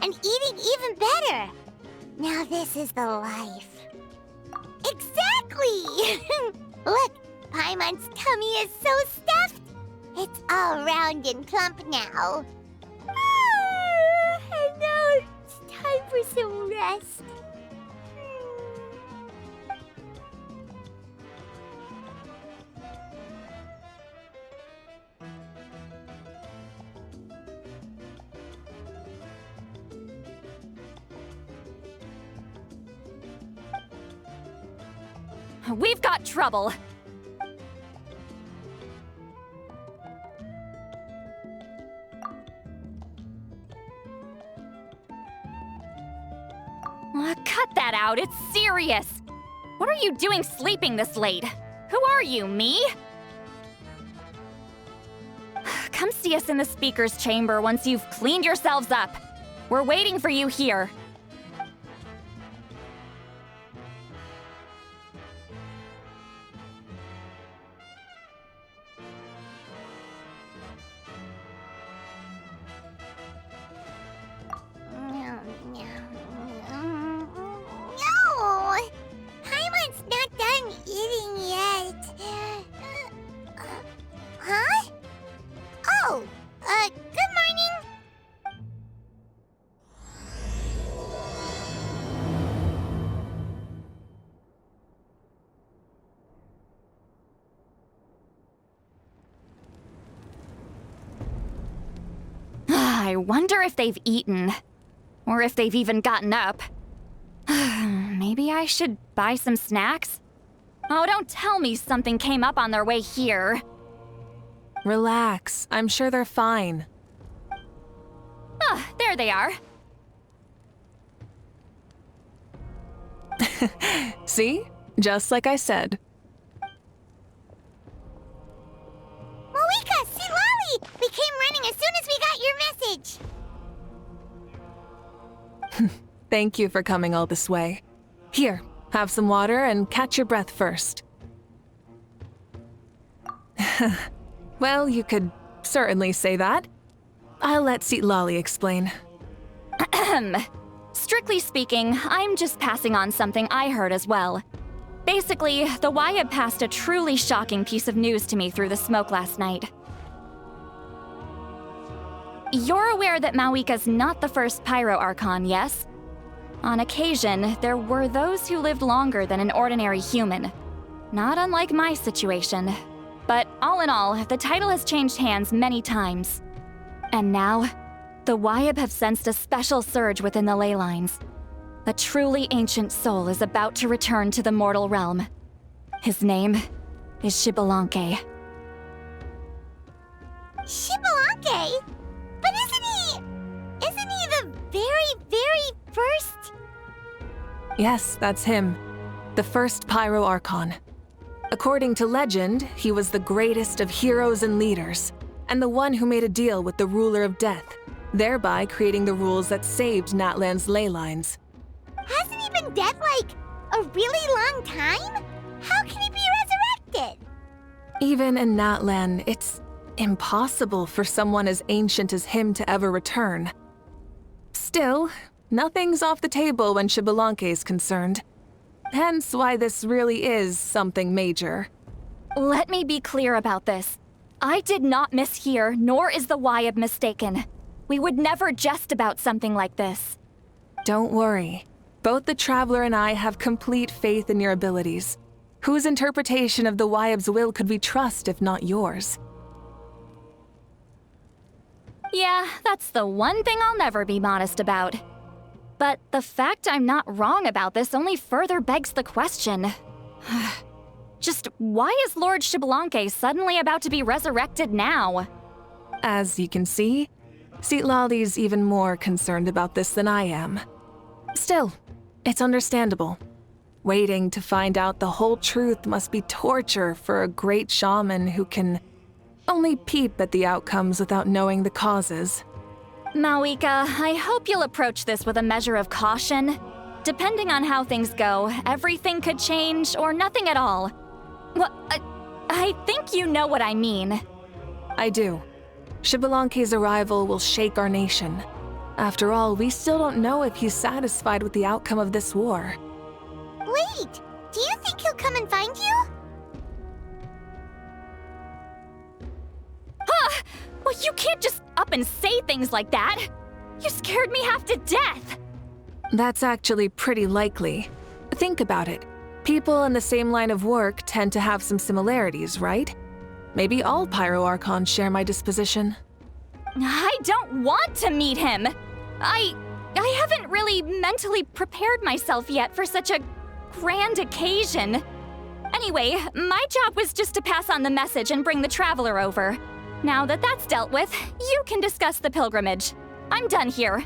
and eating even better. Now this is the life. Exactly! Look, Paimon's tummy is so stuffed. It's all round and plump now. And now it's time for some rest. We've got trouble. Cut that out, it's serious. What are you doing sleeping this late? Who are you, me? Come see us in the speaker's chamber once you've cleaned yourselves up. We're waiting for you here. I wonder if they've eaten. Or if they've even gotten up. Maybe I should buy some snacks? Oh, don't tell me something came up on their way here. Relax. I'm sure they're fine. Ah, there they are. See? Just like I said. Mavuika, see Lolly! We came running as soon as we got your message. Thank you for coming all this way. Here, have some water and catch your breath first. Well, you could certainly say that. I'll let Lolly explain. Strictly speaking, I'm just passing on something I heard as well. Basically, the Wyab passed a truly shocking piece of news to me through the smoke last night. You're aware that Mavuika's not the first Pyro Archon, yes? On occasion, there were those who lived longer than an ordinary human. Not unlike my situation. But all in all, the title has changed hands many times. And now, the Wyab have sensed a special surge within the ley lines. A truly ancient soul is about to return to the mortal realm. His name is Xbalanque. Xbalanque? But isn't he the very first? Yes, that's him. The first Pyro Archon. According to legend, he was the greatest of heroes and leaders, and the one who made a deal with the ruler of death, thereby creating the rules that saved Natlan's ley lines. Hasn't he been dead like a really long time? How can he be resurrected? Even in Natlan, it's impossible for someone as ancient as him to ever return. Still, nothing's off the table when Xbalanque is concerned. Hence why this really is something major. Let me be clear about this. I did not mishear, nor is the Wyab mistaken. We would never jest about something like this. Don't worry. Both the Traveler and I have complete faith in your abilities. Whose interpretation of the Wyab's will could we trust if not yours? Yeah, that's the one thing I'll never be modest about. But the fact I'm not wrong about this only further begs the question. Just why is Lord Xbalanque suddenly about to be resurrected now? As you can see, Lolly's even more concerned about this than I am. Still, it's understandable. Waiting to find out the whole truth must be torture for a great shaman who can only peep at the outcomes without knowing the causes. Mavuika, I hope you'll approach this with a measure of caution. Depending on how things go, everything could change or nothing at all. Well, I think you know what I mean. I do. Xbalanque's arrival will shake our nation. After all, we still don't know if he's satisfied with the outcome of this war. Wait, do you think he'll come and find you? Well, you can't just up and say things like that. You scared me half to death. That's actually pretty likely. Think about it. People in the same line of work tend to have some similarities, right? Maybe all Pyro Archons share my disposition. I don't want to meet him. I haven't really mentally prepared myself yet for such a grand occasion. Anyway, my job was just to pass on the message and bring the Traveler over. Now that that's dealt with, you can discuss the pilgrimage. I'm done here.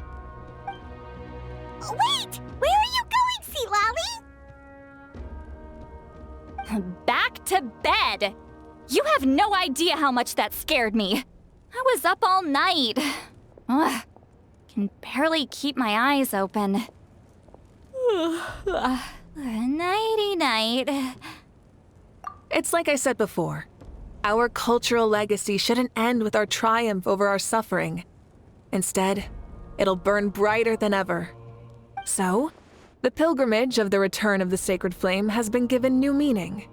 Wait! Where are you going, Sea Lolly? Back to bed. You have no idea how much that scared me. I was up all night. Ugh, can barely keep my eyes open. Nighty-night. It's like I said before. Our cultural legacy shouldn't end with our triumph over our suffering. Instead, it'll burn brighter than ever. So, the pilgrimage of the return of the sacred flame has been given new meaning.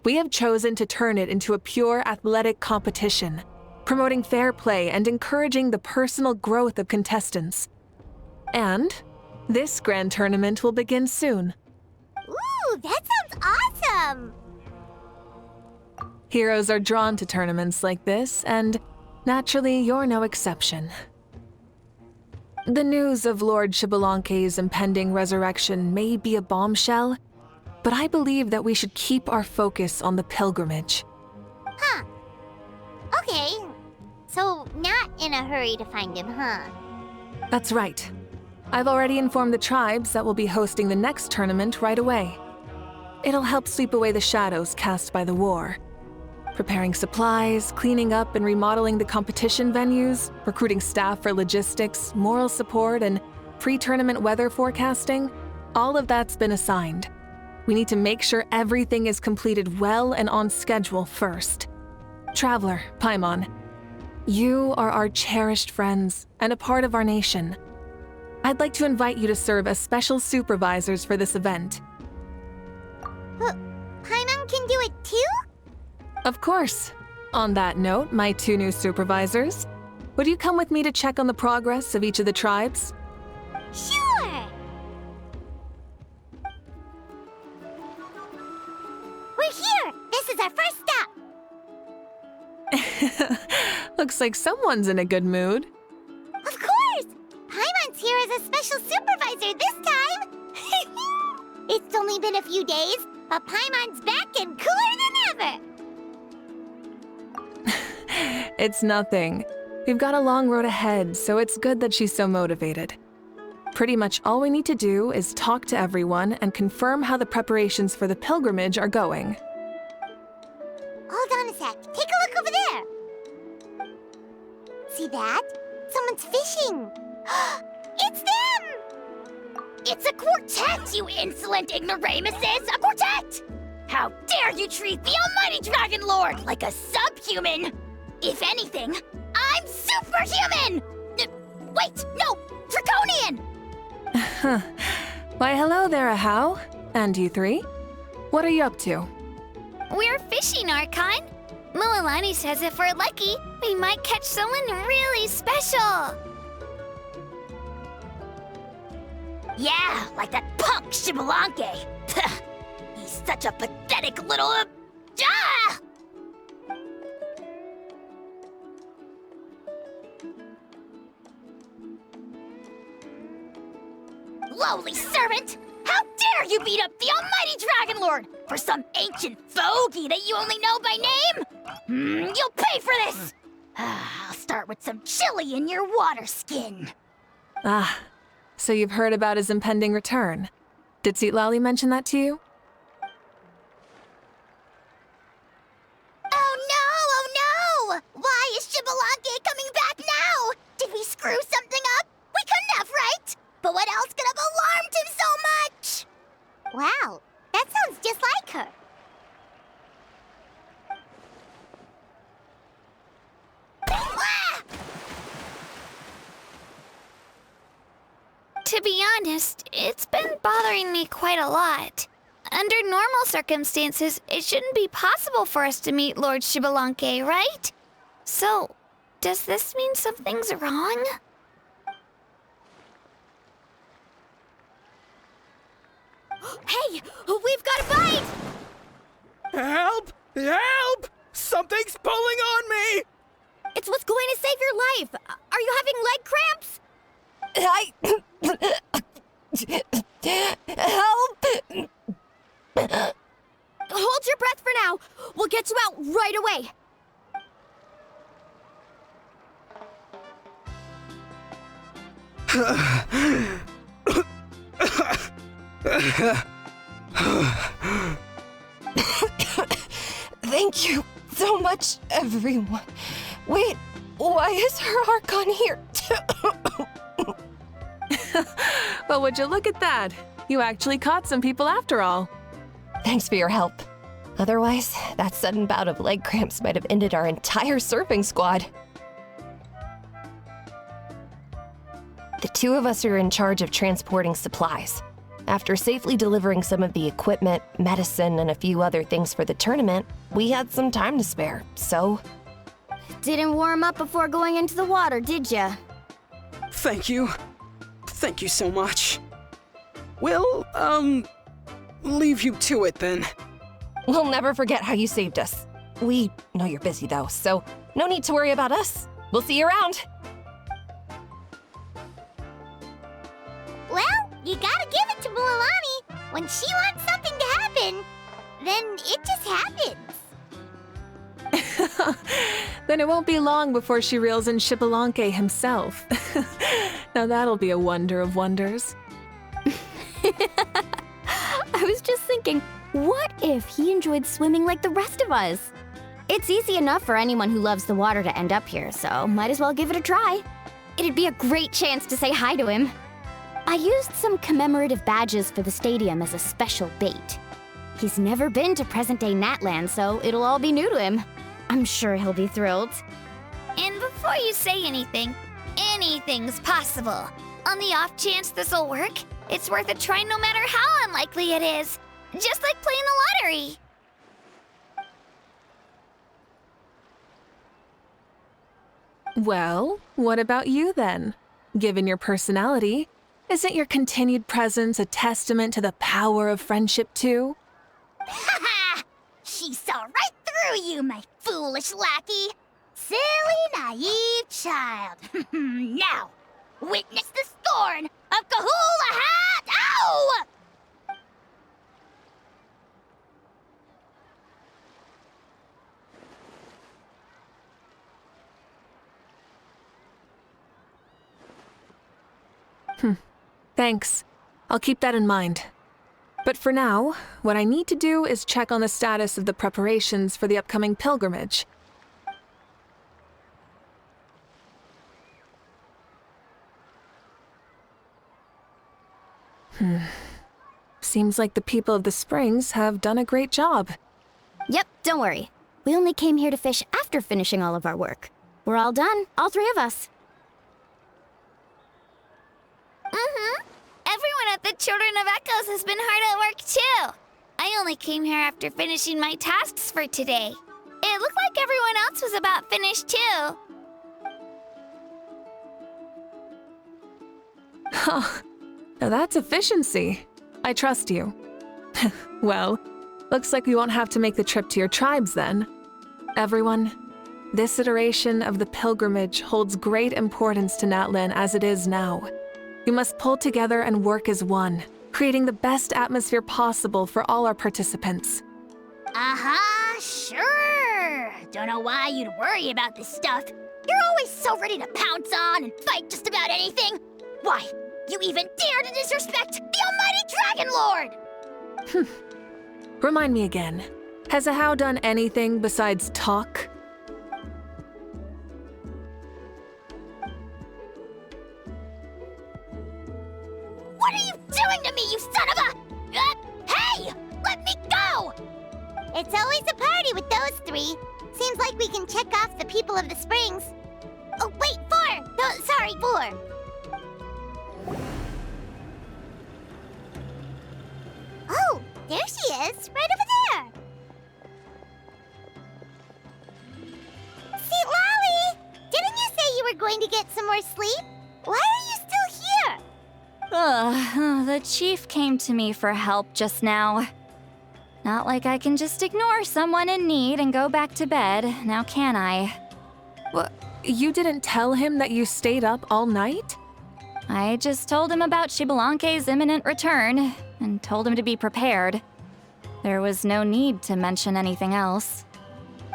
We have chosen to turn it into a pure athletic competition, promoting fair play and encouraging the personal growth of contestants. And this grand tournament will begin soon. Ooh, that sounds awesome! Heroes are drawn to tournaments like this, and naturally, you're no exception. The news of Lord Xbalanque's impending resurrection may be a bombshell, but I believe that we should keep our focus on the pilgrimage. Huh. Okay. So, not in a hurry to find him, huh? That's right. I've already informed the tribes that we'll be hosting the next tournament right away. It'll help sweep away the shadows cast by the war. Preparing supplies, cleaning up and remodeling the competition venues, recruiting staff for logistics, moral support, and pre-tournament weather forecasting, all of that's been assigned. We need to make sure everything is completed well and on schedule first. Traveler, Paimon, you are our cherished friends and a part of our nation. I'd like to invite you to serve as special supervisors for this event. Paimon can do it too? Of course. On that note, my two new supervisors, would you come with me to check on the progress of each of the tribes? Sure! We're here! This is our first stop! Looks like someone's in a good mood. Of course! Paimon's here as a special supervisor this time! It's only been a few days, but Paimon's back and cooler than ever! It's nothing. We've got a long road ahead, so it's good that she's so motivated. Pretty much all we need to do is talk to everyone and confirm how the preparations for the pilgrimage are going. Hold on a sec. Take a look over there. See that? Someone's fishing. It's them! It's a quartet, you insolent ignoramuses! A quartet! How dare you treat the almighty Dragon Lord like a subhuman! If anything, I'm superhuman! Wait, no! Draconian! Why, hello there, Ahau. And you three? What are you up to? We're fishing, Archon. Mualani says if we're lucky, we might catch someone really special. Yeah, like that punk Xbalanque. He's such a pathetic little... Ah! Lowly servant! How dare you beat up the almighty Dragon Lord for some ancient fogey that you only know by name? You'll pay for this! I'll start with some chili in your water skin. Ah, so you've heard about his impending return. Did Seatlali mention that to you? Oh no! Why is Xbalanque coming back now? Did we screw something up? We couldn't have, right? But what else could have alarmed him so much? Wow, that sounds just like her. Ah! To be honest, it's been bothering me quite a lot. Under normal circumstances, it shouldn't be possible for us to meet Lord Xbalanque, right? So, does this mean something's wrong? Hey, we've got a bite! Help! Help! Something's pulling on me! It's what's going to save your life. Are you having leg cramps? Help! Hold your breath for now. We'll get you out right away. Thank you so much, everyone. Wait, why is her Archon here? Well, would you look at that? You actually caught some people after all. Thanks for your help. Otherwise, that sudden bout of leg cramps might have ended our entire surfing squad. The two of us are in charge of transporting supplies. After safely delivering some of the equipment, medicine, and a few other things for the tournament, we had some time to spare, so... Didn't warm up before going into the water, did ya? Thank you. Thank you so much. We'll, leave you to it then. We'll never forget how you saved us. We know you're busy though, so no need to worry about us. We'll see you around. Well, you gotta give it to Mualani. When she wants something to happen, then it just happens. Then it won't be long before she reels in Xbalanque himself. Now that'll be a wonder of wonders. I was just thinking, what if he enjoyed swimming like the rest of us? It's easy enough for anyone who loves the water to end up here, so might as well give it a try. It'd be a great chance to say hi to him. I used some commemorative badges for the stadium as a special bait. He's never been to present-day Natlan, so it'll all be new to him. I'm sure he'll be thrilled. And before you say anything, anything's possible. On the off chance this'll work, it's worth a try no matter how unlikely it is. Just like playing the lottery. Well, what about you then? Given your personality, isn't your continued presence a testament to the power of friendship too? Ha ha! She saw right through you, my foolish lackey. Silly, naive child. Now, witness the scorn of Kahula Hat! Ow! Thanks. I'll keep that in mind. But for now, what I need to do is check on the status of the preparations for the upcoming pilgrimage. Seems like the people of the Springs have done a great job. Yep, don't worry. We only came here to fish after finishing all of our work. We're all done, all three of us. Everyone at the Children of Echoes has been hard at work too. I only came here after finishing my tasks for today. It looked like everyone else was about finished too. Now that's efficiency. I trust you. Well, looks like we won't have to make the trip to your tribes then. Everyone, this iteration of the pilgrimage holds great importance to Natlan as it is now. We must pull together and work as one, creating the best atmosphere possible for all our participants. Sure. Don't know why you'd worry about this stuff. You're always so ready to pounce on and fight just about anything. Why, you even dare to disrespect the almighty Dragon Lord! Remind me again, has Ahau done anything besides talk? What are you doing to me, you son of a... hey! Let me go! It's always a party with those three. Seems like we can check off the people of the Springs. Oh, wait, 4! No, sorry, 4. There she is, right over there. See, Lolly, didn't you say you were going to get some more sleep? Why are you still here? The chief came to me for help just now. Not like I can just ignore someone in need and go back to bed, now can I? You didn't tell him that you stayed up all night? I just told him about Xbalanque's imminent return, and told him to be prepared. There was no need to mention anything else.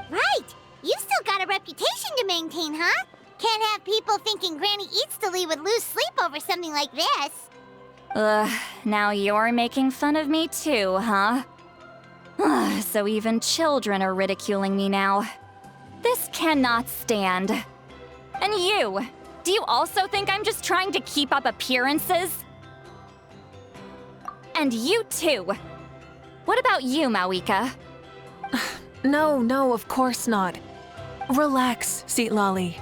Right. You still got a reputation to maintain, huh? Can't have people thinking Granny Eatstily would lose sleep over something like this. Now you're making fun of me too, huh? So even children are ridiculing me now. This cannot stand. And you! Do you also think I'm just trying to keep up appearances? And you too! What about you, Mavuika? No, of course not. Relax, Seatlolly.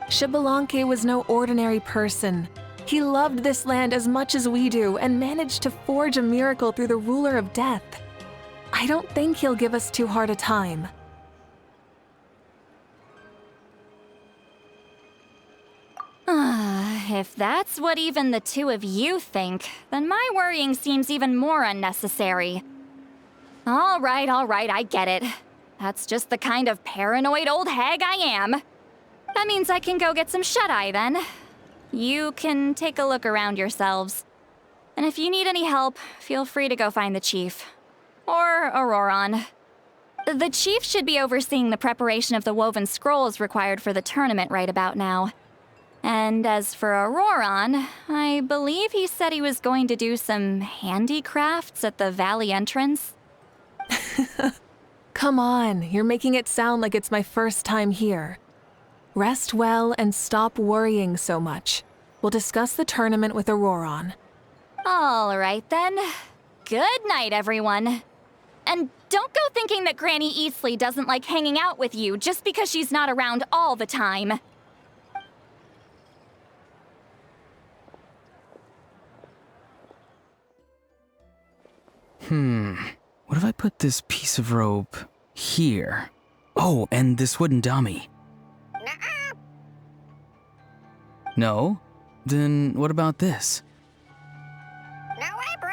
Xbalanque was no ordinary person. He loved this land as much as we do and managed to forge a miracle through the ruler of death. I don't think he'll give us too hard a time. If that's what even the two of you think, then my worrying seems even more unnecessary. All right, I get it. That's just the kind of paranoid old hag I am. That means I can go get some shut-eye then. You can take a look around yourselves. And if you need any help, feel free to go find the chief. Or Auroron. The chief should be overseeing the preparation of the woven scrolls required for the tournament right about now. And as for Auroron, I believe he said he was going to do some handicrafts at the valley entrance. Come on, you're making it sound like it's my first time here. Rest well and stop worrying so much. We'll discuss the tournament with Auroron. All right then. Good night, everyone. And don't go thinking that Granny Eastly doesn't like hanging out with you just because she's not around all the time. What if I put this piece of rope here? Oh, and this wooden dummy. No? Then what about this? No way, bro.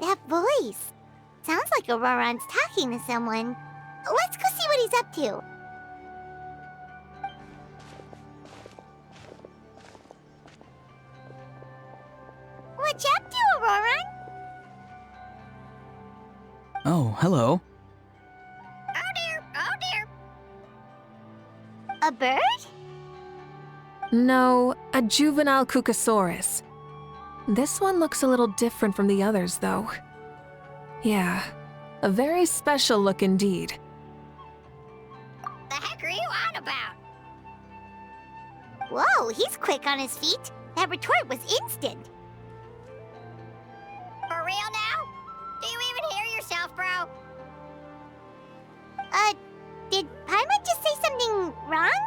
That voice. Sounds like Auroron's talking to someone. Let's go see what he's up to. What you up to, Auroron? Oh, hello. Oh dear. A bird? No, a juvenile Cucosaurus. This one looks a little different from the others, though. Yeah, a very special look indeed. The heck are you on about? Whoa, he's quick on his feet. That retort was instant. For real now? Do you even hear yourself, bro? Did Paimon just say something wrong?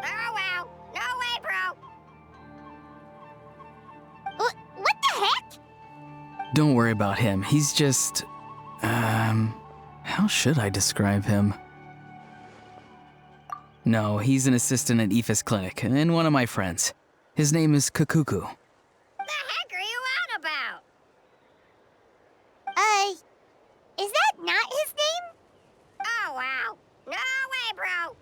Oh, wow. No way, bro. What the heck? Don't worry about him. He's just... how should I describe him? No, he's an assistant at Aoife's clinic, and one of my friends. His name is Kakuku. The heck are you on about? Is that not his name? Oh, wow. No way, bro.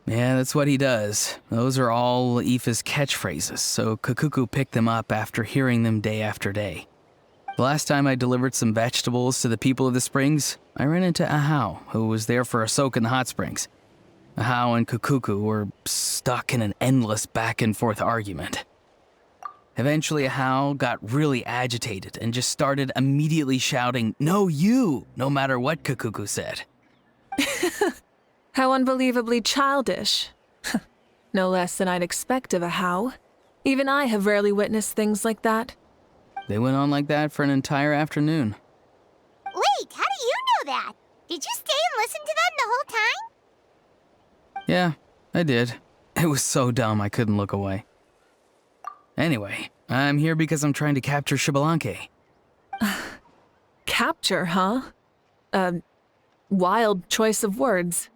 Yeah, that's what he does. Those are all Aoife's catchphrases, so Kakuku picked them up after hearing them day after day. The last time I delivered some vegetables to the people of the springs, I ran into Ahau, who was there for a soak in the hot springs. Ahau and Kakuku were stuck in an endless back-and-forth argument. Eventually, Ahau got really agitated and just started immediately shouting, "No, you!" no matter what Kakuku said. How unbelievably childish. No less than I'd expect of a How. Even I have rarely witnessed things like that. They went on like that for an entire afternoon. Wait, how do you know that? Did you stay and listen to them the whole time? Yeah, I did. It was so dumb I couldn't look away. Anyway, I'm here because I'm trying to capture Xbalanque. Capture, huh? Wild choice of words.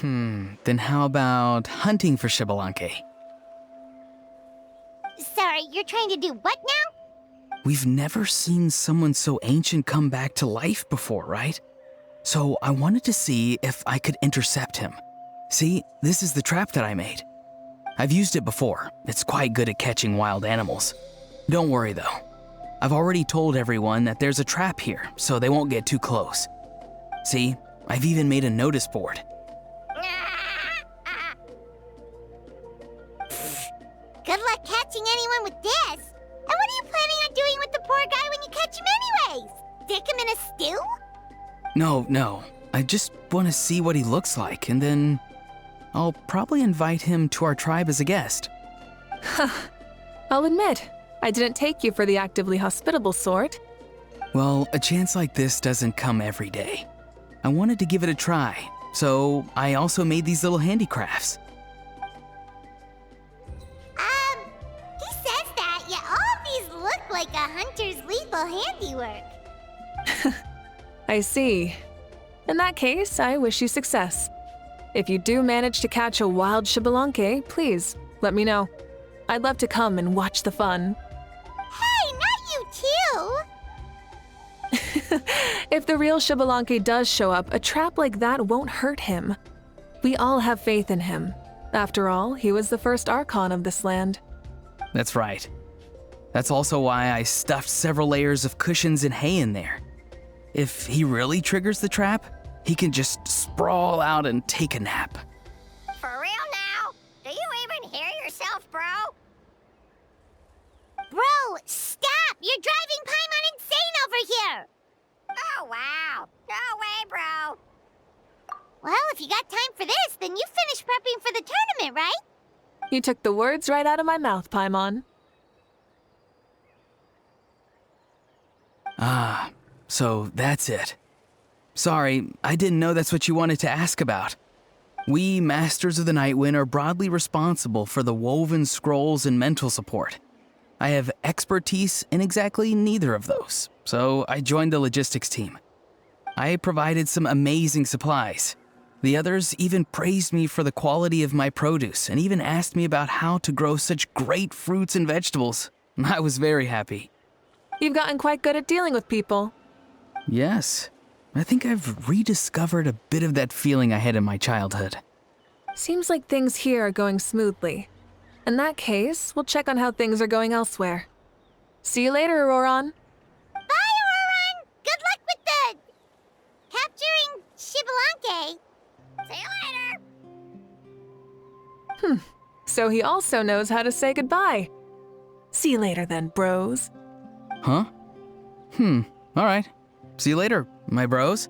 Then how about hunting for Xbalanque? Sorry, you're trying to do what now? We've never seen someone so ancient come back to life before, right? So I wanted to see if I could intercept him. See, this is the trap that I made. I've used it before. It's quite good at catching wild animals. Don't worry though. I've already told everyone that there's a trap here, so they won't get too close. See, I've even made a notice board. Good luck catching anyone with this. And what are you planning on doing with the poor guy when you catch him anyways? Stick him in a stew? No. I just want to see what he looks like, and then I'll probably invite him to our tribe as a guest. I'll admit, I didn't take you for the actively hospitable sort. Well, a chance like this doesn't come every day. I wanted to give it a try, so I also made these little handicrafts. He says that, yet all of these look like a hunter's lethal handiwork. I see. In that case, I wish you success. If you do manage to catch a wild Xbalanque, please let me know. I'd love to come and watch the fun. Hey, not you too! If the real Xbalanque does show up, a trap like that won't hurt him. We all have faith in him. After all, he was the first Archon of this land. That's right. That's also why I stuffed several layers of cushions and hay in there. If he really triggers the trap, he can just sprawl out and take a nap. For real now? Do you even hear yourself, bro? Bro, stop! You're driving Paimon insane over here! Oh, wow. No way, bro. Well, if you got time for this, then you finished prepping for the tournament, right? You took the words right out of my mouth, Paimon. Ah, so that's it. Sorry, I didn't know that's what you wanted to ask about. We, Masters of the Nightwind, are broadly responsible for the woven scrolls and mental support. I have expertise in exactly neither of those, so I joined the logistics team. I provided some amazing supplies. The others even praised me for the quality of my produce and even asked me about how to grow such great fruits and vegetables. I was very happy. You've gotten quite good at dealing with people. Yes, I think I've rediscovered a bit of that feeling I had in my childhood. Seems like things here are going smoothly. In that case, we'll check on how things are going elsewhere. See you later, Auroron. Bye, Auroron! Good luck with the... capturing Xbalanque. See you later! So he also knows how to say goodbye. See you later then, bros. Huh? All right. See you later, my bros.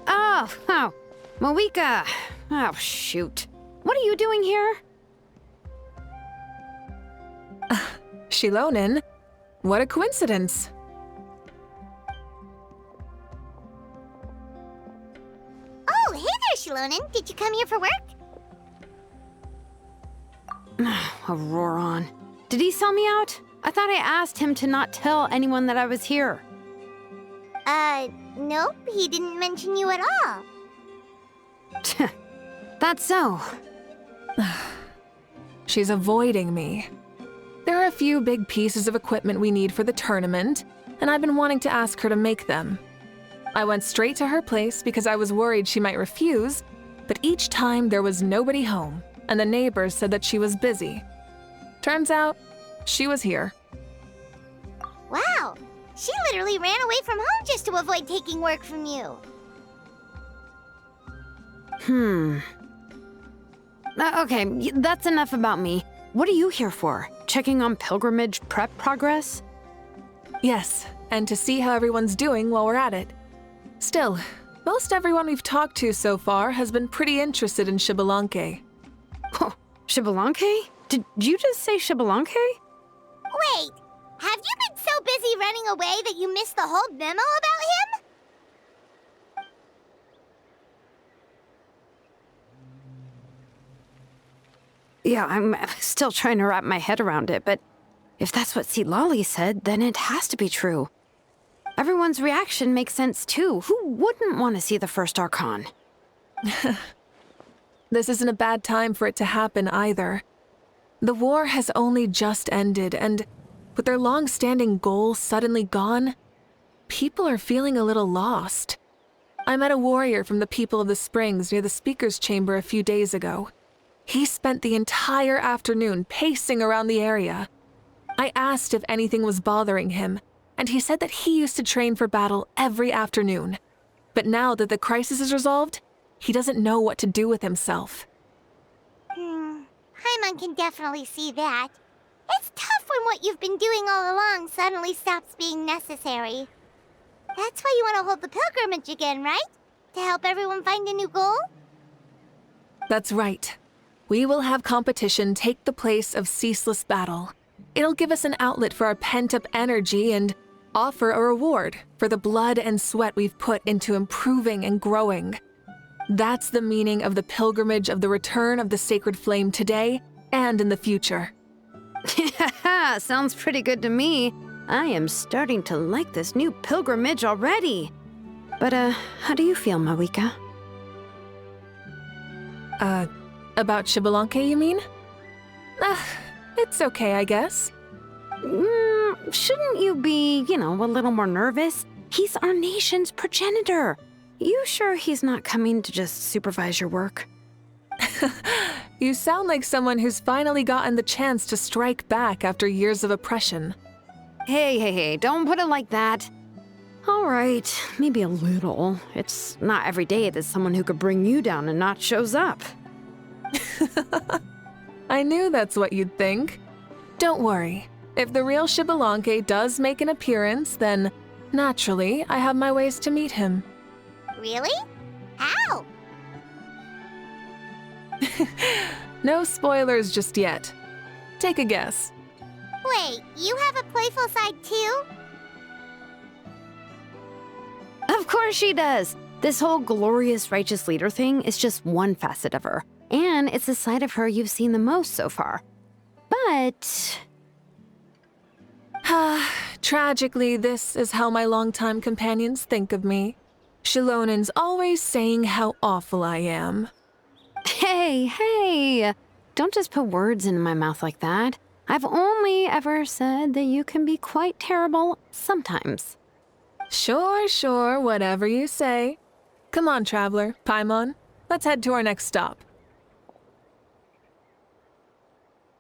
Oh, Mavuika. Oh, shoot. What are you doing here? Shilonen? What a coincidence. Oh, hey there, Shilonen. Did you come here for work? Auroron. Did he sell me out? I thought I asked him to not tell anyone that I was here. Nope. He didn't mention you at all. That's so. She's avoiding me. There are a few big pieces of equipment we need for the tournament, and I've been wanting to ask her to make them. I went straight to her place because I was worried she might refuse, but each time there was nobody home, and the neighbors said that she was busy. Turns out, she was here. Wow. She literally ran away from home just to avoid taking work from you. Okay, that's enough about me. What are you here for? Checking on pilgrimage prep progress? Yes, and to see how everyone's doing while we're at it. Still, most everyone we've talked to so far has been pretty interested in Xbalanque. Oh, Xbalanque? Did you just say Xbalanque? Wait, have you been so busy running away that you missed the whole memo about him? Yeah, I'm still trying to wrap my head around it, but if that's what Lolly said, then it has to be true. Everyone's reaction makes sense too. Who wouldn't want to see the first Archon? This isn't a bad time for it to happen either. The war has only just ended, and with their long-standing goals suddenly gone, people are feeling a little lost. I met a warrior from the People of the Springs near the Speaker's Chamber a few days ago. He spent the entire afternoon pacing around the area. I asked if anything was bothering him, and he said that he used to train for battle every afternoon. But now that the crisis is resolved, he doesn't know what to do with himself. Paimon can definitely see that. It's tough when what you've been doing all along suddenly stops being necessary. That's why you want to hold the pilgrimage again, right? To help everyone find a new goal? That's right. We will have competition take the place of ceaseless battle. It'll give us an outlet for our pent-up energy and offer a reward for the blood and sweat we've put into improving and growing. That's the meaning of the pilgrimage of the return of the sacred flame today and in the future. Sounds pretty good to me. I am starting to like this new pilgrimage already. But, how do you feel, Mavuika? About Xbalanque, you mean? It's okay, I guess. Shouldn't you be, a little more nervous? He's our nation's progenitor. You sure he's not coming to just supervise your work? You sound like someone who's finally gotten the chance to strike back after years of oppression. Hey, don't put it like that. All right, maybe a little. It's not every day that someone who could bring you down and not shows up. I knew that's what you'd think. Don't worry. If the real Xbalanque does make an appearance, then naturally I have my ways to meet him. Really? How? No spoilers just yet. Take a guess. Wait, you have a playful side too? Of course she does. This whole glorious righteous leader thing is just one facet of her. And it's the side of her you've seen the most so far. But... Tragically, this is how my longtime companions think of me. Shilonen's always saying how awful I am. Hey, don't just put words into my mouth like that. I've only ever said that you can be quite terrible sometimes. Sure, whatever you say. Come on, Traveler, Paimon. Let's head to our next stop.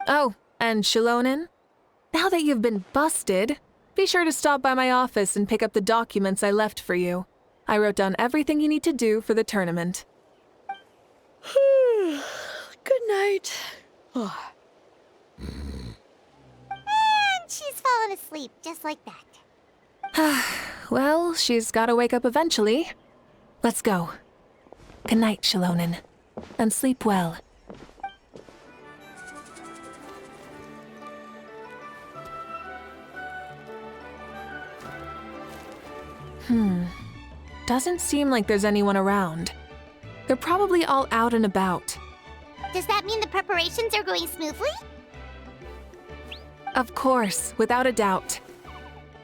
Oh, and Shilonen, now that you've been busted, be sure to stop by my office and pick up the documents I left for you. I wrote down everything you need to do for the tournament. Good night. And she's fallen asleep just like that. Well, she's gotta wake up eventually. Let's go. Good night, Shilonen. And sleep well. Doesn't seem like there's anyone around. They're probably all out and about. Does that mean the preparations are going smoothly? Of course, without a doubt.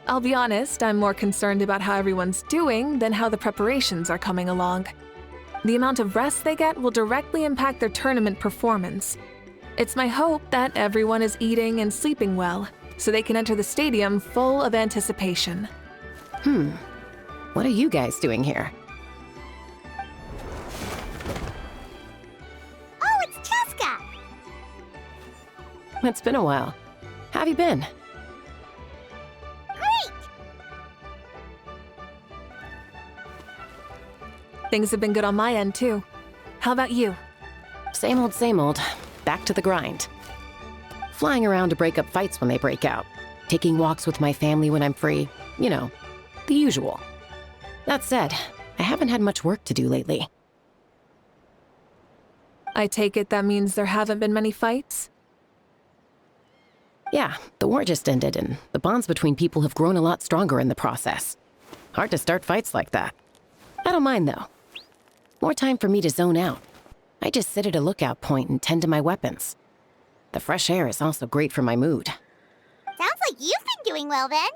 I'll be honest, I'm more concerned about how everyone's doing than how the preparations are coming along. The amount of rest they get will directly impact their tournament performance. It's my hope that everyone is eating and sleeping well, so they can enter the stadium full of anticipation. What are you guys doing here? Oh, it's Cheska! It's been a while. How have you been? Great! Things have been good on my end, too. How about you? Same old. Back to the grind. Flying around to break up fights when they break out. Taking walks with my family when I'm free. You know, the usual. That said, I haven't had much work to do lately. I take it that means there haven't been many fights? Yeah, the war just ended, and the bonds between people have grown a lot stronger in the process. Hard to start fights like that. I don't mind, though. More time for me to zone out. I just sit at a lookout point and tend to my weapons. The fresh air is also great for my mood. Sounds like you've been doing well then.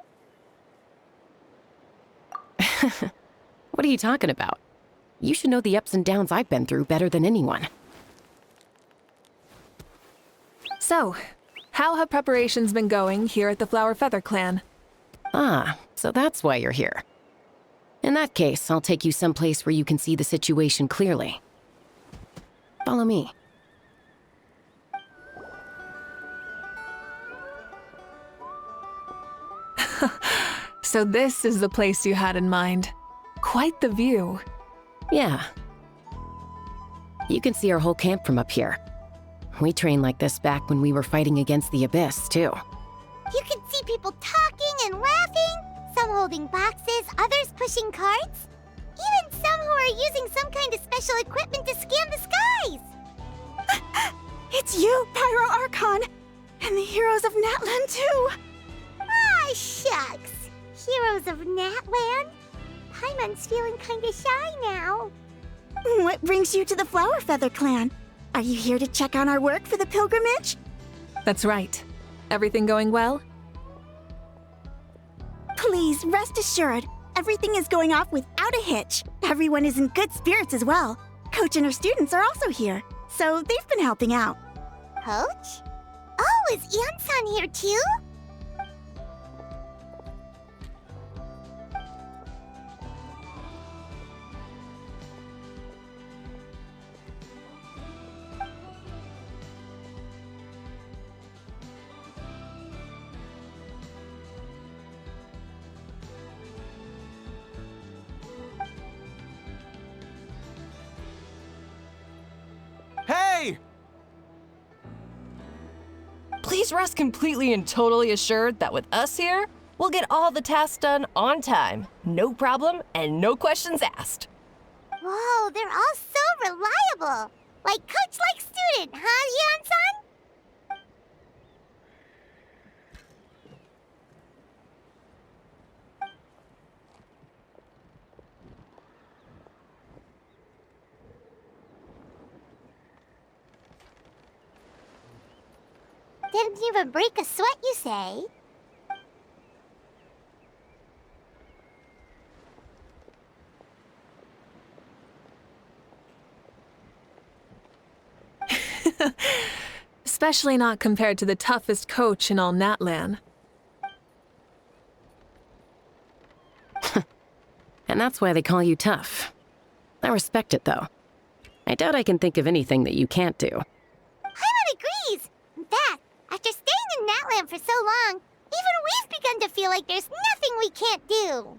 What are you talking about? You should know the ups and downs I've been through better than anyone. So, how have preparations been going here at the Flower Feather Clan? Ah, so that's why you're here. In that case, I'll take you someplace where you can see the situation clearly. Follow me. So this is the place you had in mind. Quite the view. Yeah. You can see our whole camp from up here. We trained like this back when we were fighting against the Abyss, too. You can see people talking and laughing, some holding boxes, others pushing carts. Even some who are using some kind of special equipment to scan the skies. It's you, Pyro Archon! And the heroes of Natlan, too! Ah, shucks. Heroes of Natlan? Paimon's feeling kinda shy now. What brings you to the Flower Feather Clan? Are you here to check on our work for the pilgrimage? That's right. Everything going well? Please, rest assured, everything is going off without a hitch. Everyone is in good spirits as well. Coach and her students are also here, so they've been helping out. Coach? Oh, is Iansan here too? Hey! Please rest completely and totally assured that with us here, we'll get all the tasks done on time. No problem and no questions asked. Whoa, they're all so reliable. Like coach like student, huh, Iansan? Didn't even break a sweat, you say? Especially not compared to the toughest coach in all Natlan. And that's why they call you tough. I respect it, though. I doubt I can think of anything that you can't do. Paimon agrees! In fact, after staying in Natlan for so long, even we've begun to feel like there's nothing we can't do.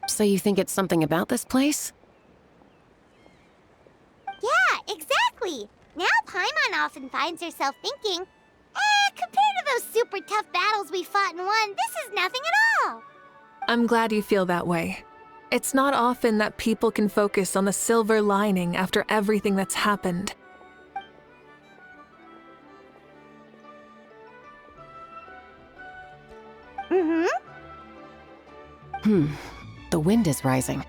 So you think it's something about this place? Yeah, exactly! Now Paimon often finds herself thinking, compared to those super tough battles we fought and won, this is nothing at all! I'm glad you feel that way. It's not often that people can focus on the silver lining after everything that's happened. The wind is rising.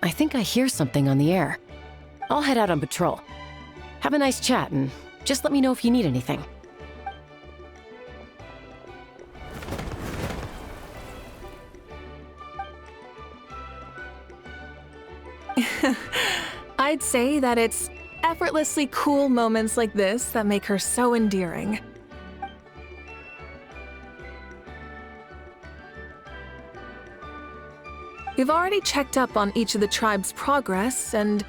I think I hear something on the air. I'll head out on patrol. Have a nice chat and just let me know if you need anything. I'd say that it's effortlessly cool moments like this that make her so endearing. We've already checked up on each of the tribe's progress, and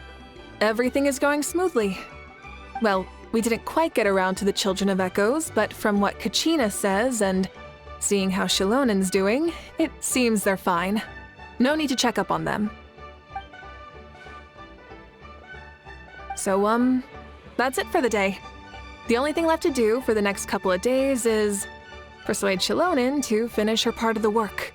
everything is going smoothly. Well, we didn't quite get around to the Children of Echoes, but from what Kachina says and seeing how Shalonen's doing, it seems they're fine. No need to check up on them. So, that's it for the day. The only thing left to do for the next couple of days is persuade Shalonen to finish her part of the work.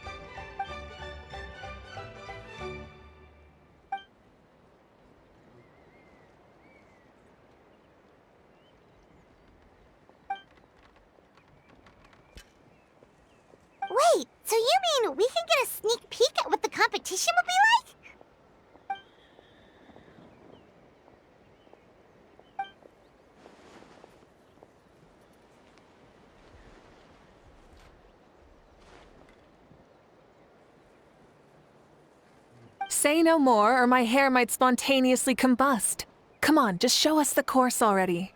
Wait, so you mean we can get a sneak peek at what the competition will be like? Say no more, or my hair might spontaneously combust. Come on, just show us the course already.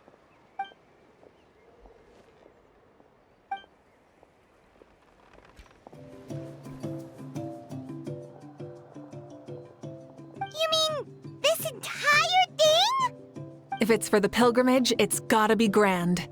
You mean this entire thing? If it's for the pilgrimage, it's gotta be grand.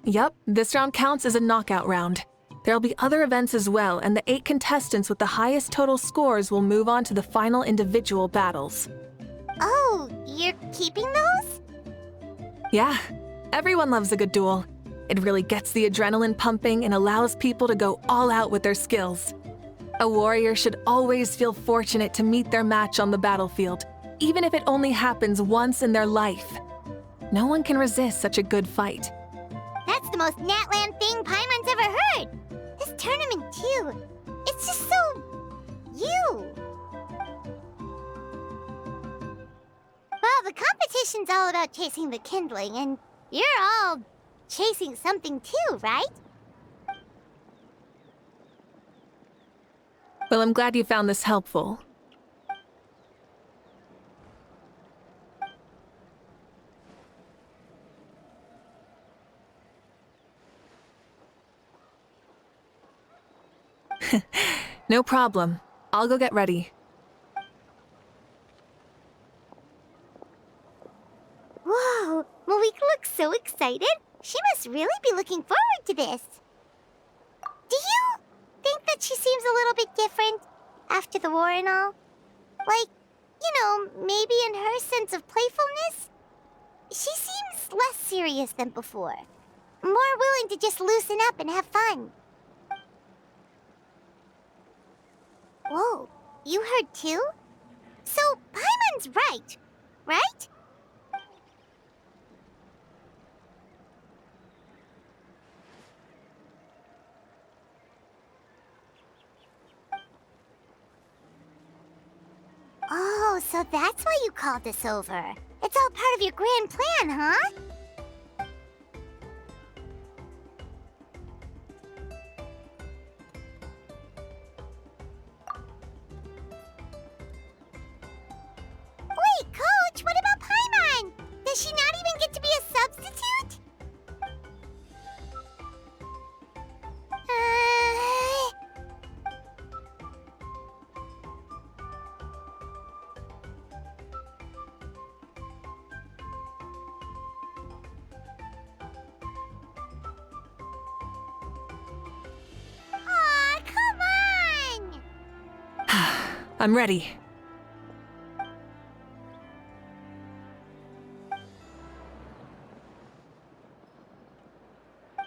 Yup, this round counts as a knockout round. There'll be other events as well, and the 8 contestants with the highest total scores will move on to the final individual battles. Oh, you're keeping those? Yeah, everyone loves a good duel. It really gets the adrenaline pumping and allows people to go all out with their skills. A warrior should always feel fortunate to meet their match on the battlefield, even if it only happens once in their life. No one can resist such a good fight. That's the most Natlan thing Paimon's ever heard. This tournament, too. It's just so... you. Well, the competition's all about chasing the kindling, and you're all chasing something too, right? Well, I'm glad you found this helpful. No problem. I'll go get ready. Whoa, Mavuika looks so excited. She must really be looking forward to this. Do you think that she seems a little bit different after the war and all? Like, you know, maybe in her sense of playfulness? She seems less serious than before. More willing to just loosen up and have fun. Whoa, you heard too? So, Paimon's right, right? Oh, so that's why you called us over. It's all part of your grand plan, huh? Wait, Coach, what about Paimon? Does she not even get to be a substitute? Aw, come on! I'm ready.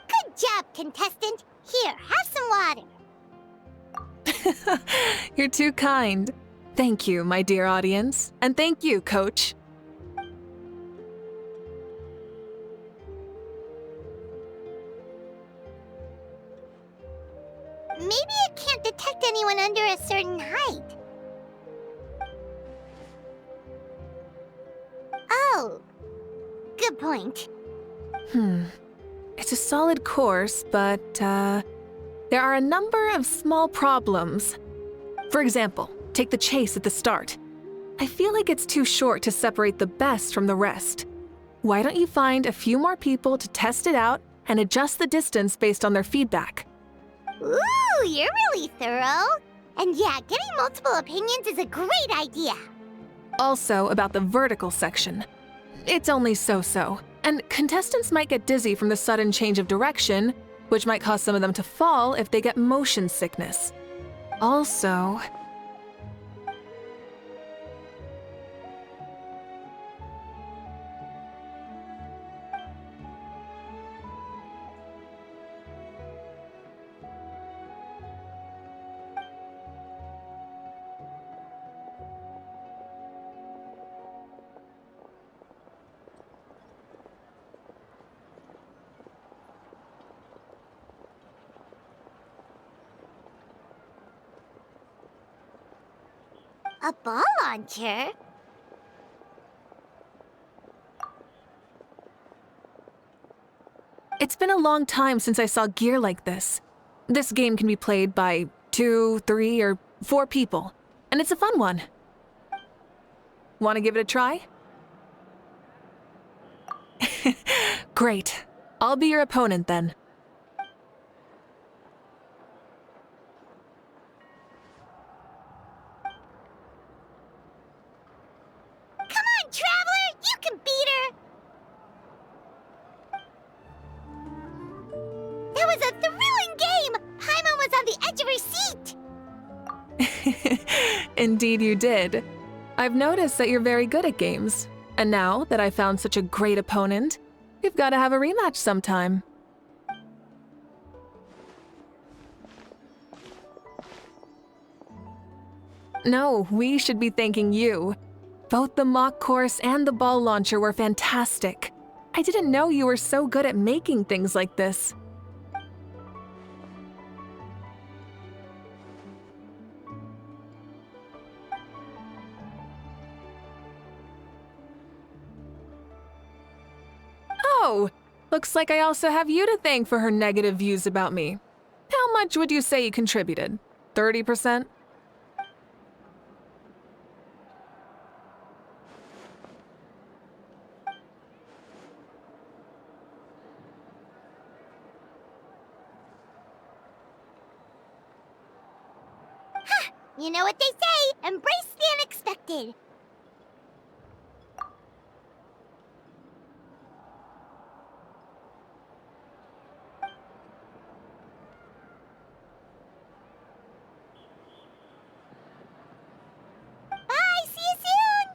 Good job, contestant. Here, have some water. You're too kind. Thank you, my dear audience. And thank you, Coach. Maybe it can't detect anyone under a certain height. Oh, good point. It's a solid course, but, there are a number of small problems. For example, take the chase at the start. I feel like it's too short to separate the best from the rest. Why don't you find a few more people to test it out and adjust the distance based on their feedback? Ooh, you're really thorough. And yeah, getting multiple opinions is a great idea. Also, about the vertical section. It's only so-so, and contestants might get dizzy from the sudden change of direction, which might cause some of them to fall if they get motion sickness. Also, A ball launcher? It's been a long time since I saw gear like this. This game can be played by 2, 3, or 4 people, and it's a fun one. Want to give it a try? Great. I'll be your opponent then. Come on, Traveler! You can beat her! That was a thrilling game! Paimon was on the edge of her seat! Indeed you did. I've noticed that you're very good at games. And now that I found such a great opponent, we've got to have a rematch sometime. No, we should be thanking you. Both the mock course and the ball launcher were fantastic. I didn't know you were so good at making things like this. Oh, looks like I also have you to thank for her negative views about me. How much would you say you contributed? 30%? You know what they say, embrace the unexpected. Bye, see you soon!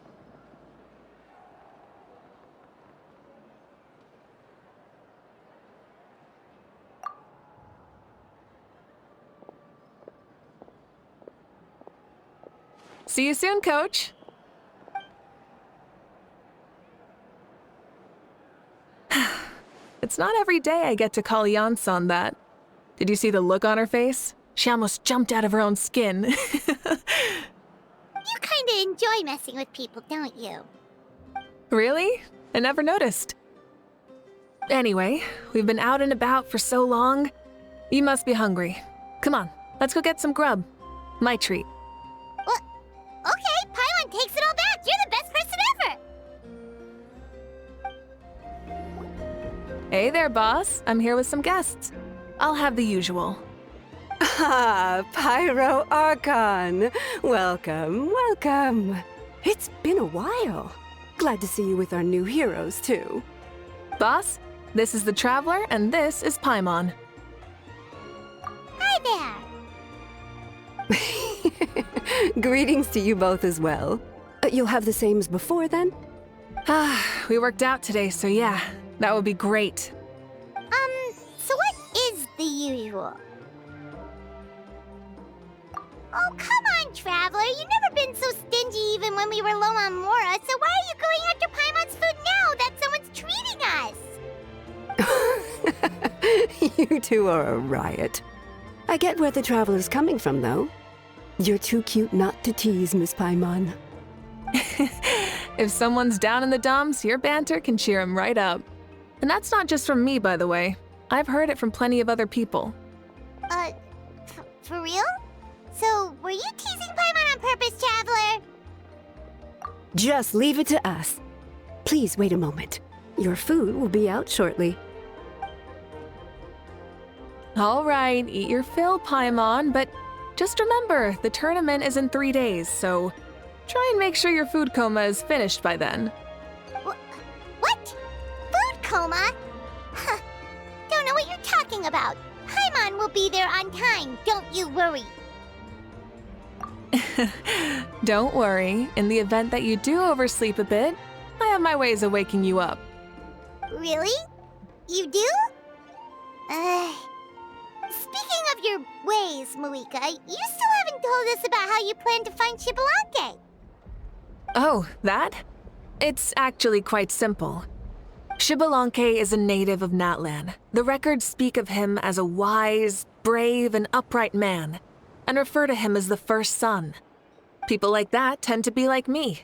See you soon, Coach. It's not every day I get to call Iansan that. Did you see the look on her face? She almost jumped out of her own skin. You kinda enjoy messing with people, don't you? Really? I never noticed. Anyway, we've been out and about for so long. You must be hungry. Come on, let's go get some grub. My treat. What? Okay, Paimon takes it all back. You're the best person ever. Hey there, boss. I'm here with some guests. I'll have the usual. Ah, Pyro Archon. Welcome, welcome. It's been a while. Glad to see you with our new heroes, too. Boss, this is the Traveler, and this is Paimon. Hi there. Greetings to you both as well. You'll have the same as before, then? Ah, we worked out today, so yeah, that would be great. So what is the usual? Oh, come on, Traveler. You've never been so stingy even when we were low on Mora, so why are you going after Paimon's food now that someone's treating us? You two are a riot. I get where the Traveler's coming from, though. You're too cute not to tease, Miss Paimon. If someone's down in the dumps, your banter can cheer him right up. And that's not just from me, by the way. I've heard it from plenty of other people. For real? So, were you teasing Paimon on purpose, Traveler? Just leave it to us. Please wait a moment. Your food will be out shortly. All right, eat your fill, Paimon, but just remember, the tournament is in 3 days, so try and make sure your food coma is finished by then. What? Food coma? Huh. Don't know what you're talking about. Paimon will be there on time, don't you worry. Don't worry, in the event that you do oversleep a bit, I have my ways of waking you up. Really? You do? Speaking of your ways, Mavuika, you still haven't told us about how you plan to find Xbalanque. Oh, that? It's actually quite simple. Xbalanque is a native of Natlan. The records speak of him as a wise, brave, and upright man, and refer to him as the first son. People like that tend to be like me,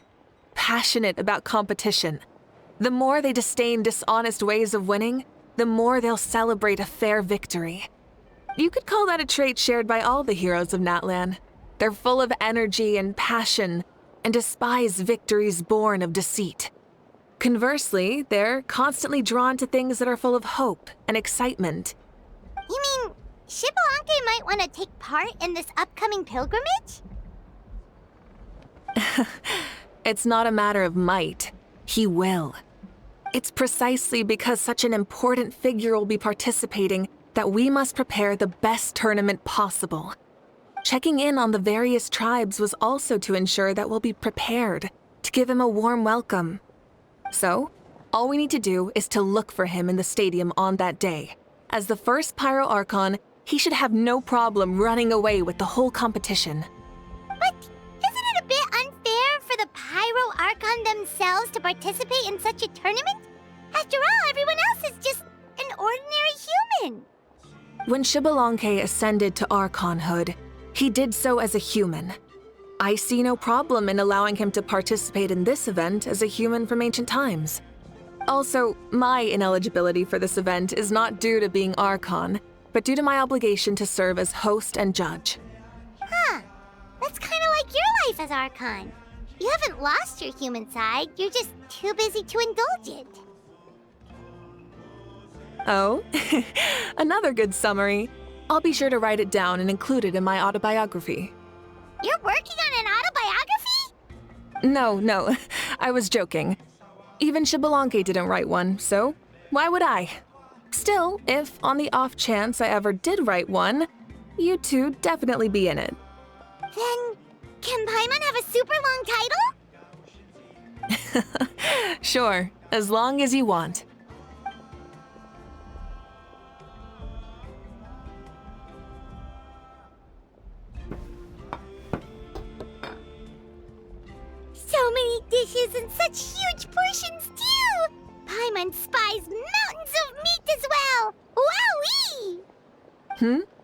passionate about competition. The more they disdain dishonest ways of winning, the more they'll celebrate a fair victory. You could call that a trait shared by all the heroes of Natlan. They're full of energy and passion, and despise victories born of deceit. Conversely, they're constantly drawn to things that are full of hope and excitement. You mean Xbalanque might want to take part in this upcoming pilgrimage? It's not a matter of might. He will. It's precisely because such an important figure will be participating that we must prepare the best tournament possible. Checking in on the various tribes was also to ensure that we'll be prepared to give him a warm welcome. So, all we need to do is to look for him in the stadium on that day. As the first Pyro Archon, he should have no problem running away with the whole competition. But isn't it a bit unfair for the Pyro Archon themselves to participate in such a tournament? After all, everyone else is just an ordinary human. When Xbalanque ascended to Archonhood, he did so as a human. I see no problem in allowing him to participate in this event as a human from ancient times. Also, my ineligibility for this event is not due to being Archon, but due to my obligation to serve as host and judge. Huh. That's kind of like your life as Archon. You haven't lost your human side, you're just too busy to indulge it. Oh, another good summary. I'll be sure to write it down and include it in my autobiography. You're working on an autobiography? No, I was joking. Even Xbalanque didn't write one, so why would I? Still, if on the off chance I ever did write one, you two definitely be in it. Then, can Paimon have a super long title? Sure, as long as you want. So many dishes and such huge portions, too! Paimon spies mountains of meat as well! Wowee!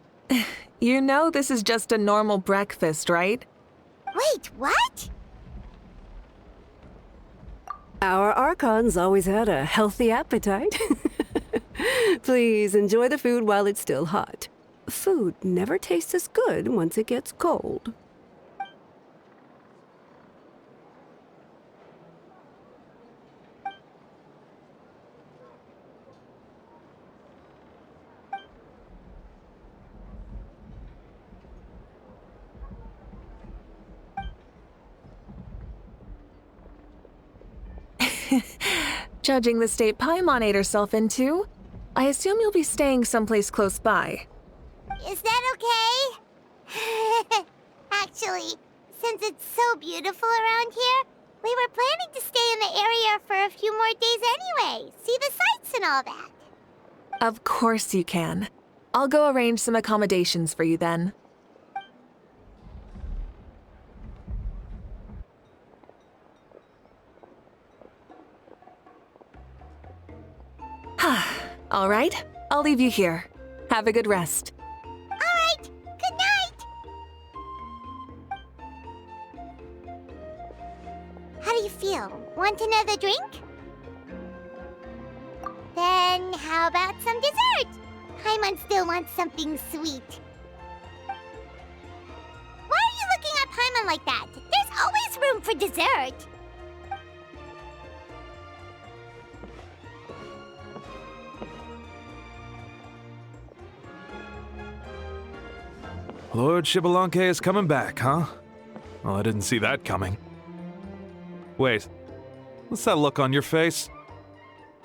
You know this is just a normal breakfast, right? Wait, what? Our Archons always had a healthy appetite. Please enjoy the food while it's still hot. Food never tastes as good once it gets cold. Judging the state Paimon ate herself into, I assume you'll be staying someplace close by. Is that okay? Actually, since it's so beautiful around here, we were planning to stay in the area for a few more days anyway. See the sights and all that. Of course you can. I'll go arrange some accommodations for you then. All right, I'll leave you here. Have a good rest. All right, good night. How do you feel? Want another drink? Then how about some dessert? Paimon still wants something sweet. Why are you looking at Paimon like that? There's always room for dessert. Lord Xbalanque is coming back, huh? Well, I didn't see that coming. Wait, what's that look on your face?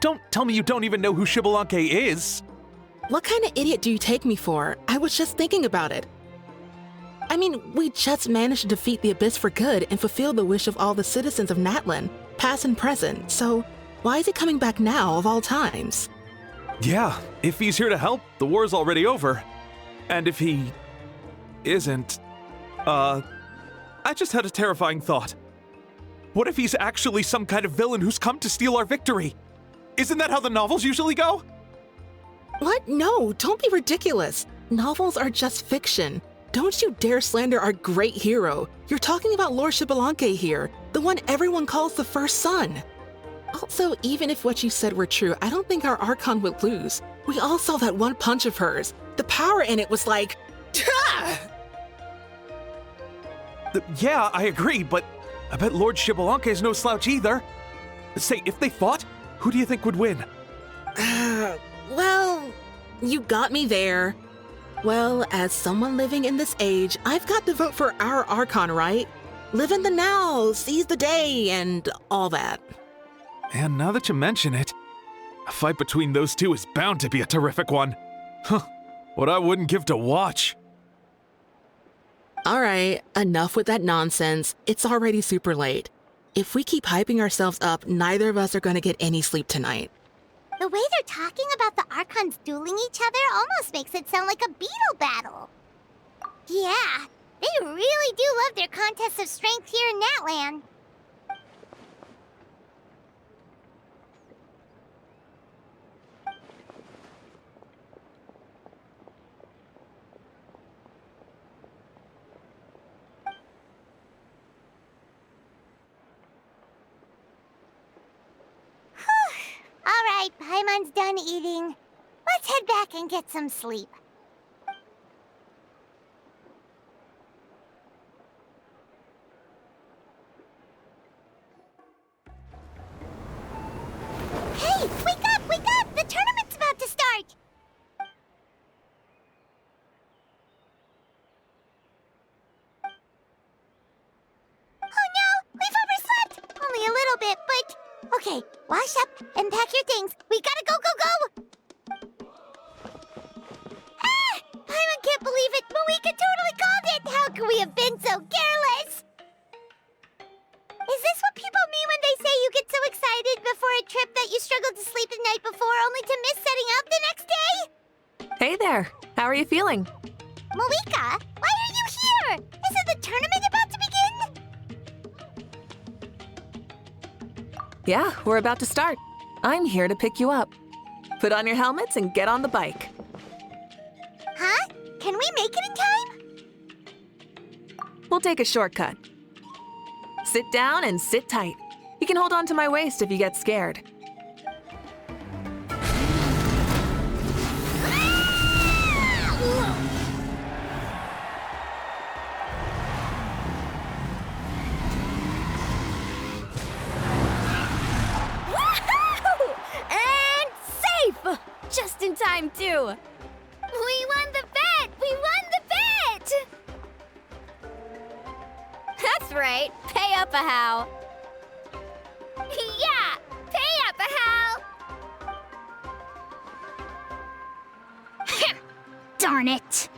Don't tell me you don't even know who Xbalanque is! What kind of idiot do you take me for? I was just thinking about it. I mean, we just managed to defeat the Abyss for good and fulfill the wish of all the citizens of Natlan, past and present, so why is he coming back now of all times? Yeah, if he's here to help, the war's already over. And if he isn't, I just had a terrifying thought. What if he's actually some kind of villain who's come to steal our victory? Isn't that how the novels usually go? What? No, don't be ridiculous. Novels are just fiction. Don't you dare slander our great hero. You're talking about Lord Xbalanque here, the one everyone calls the first son. Also, even if what you said were true, I don't think our Archon would lose. We all saw that one punch of hers. The power in it was like... Yeah, I agree, but I bet Lord Xbalanque is no slouch either. Say, if they fought, who do you think would win? Well, you got me there. Well, as someone living in this age, I've got to vote for our Archon, right? Live in the now, seize the day, and all that. And now that you mention it, a fight between those two is bound to be a terrific one. Huh, what I wouldn't give to watch. All right, enough with that nonsense. It's already super late. If we keep hyping ourselves up, neither of us are going to get any sleep tonight. The way they're talking about the Archons dueling each other almost makes it sound like a beetle battle. Yeah, they really do love their contests of strength here in Natlan. Alright, Paimon's done eating. Let's head back and get some sleep. Hey, wake up, wake up! The tournament's about to start! Oh no, we've overslept! Only a little bit, but... Okay, wash up and pack your things. We gotta go, go, go! Ah! Paimon can't believe it! Mavuika totally called it! How could we have been so careless? Is this what people mean when they say you get so excited before a trip that you struggled to sleep the night before only to miss setting out the next day? Hey there. How are you feeling? Mavuika, why are you here? Isn't the tournament about to begin? Yeah, we're about to start. I'm here to pick you up. Put on your helmets and get on the bike. Huh? Can we make it in time? We'll take a shortcut. Sit down and sit tight. You can hold on to my waist if you get scared. And safe! Just in time, too. We won the bet! We won the bet! That's right. Pay up a how. Yeah! Pay up a how! Darn it!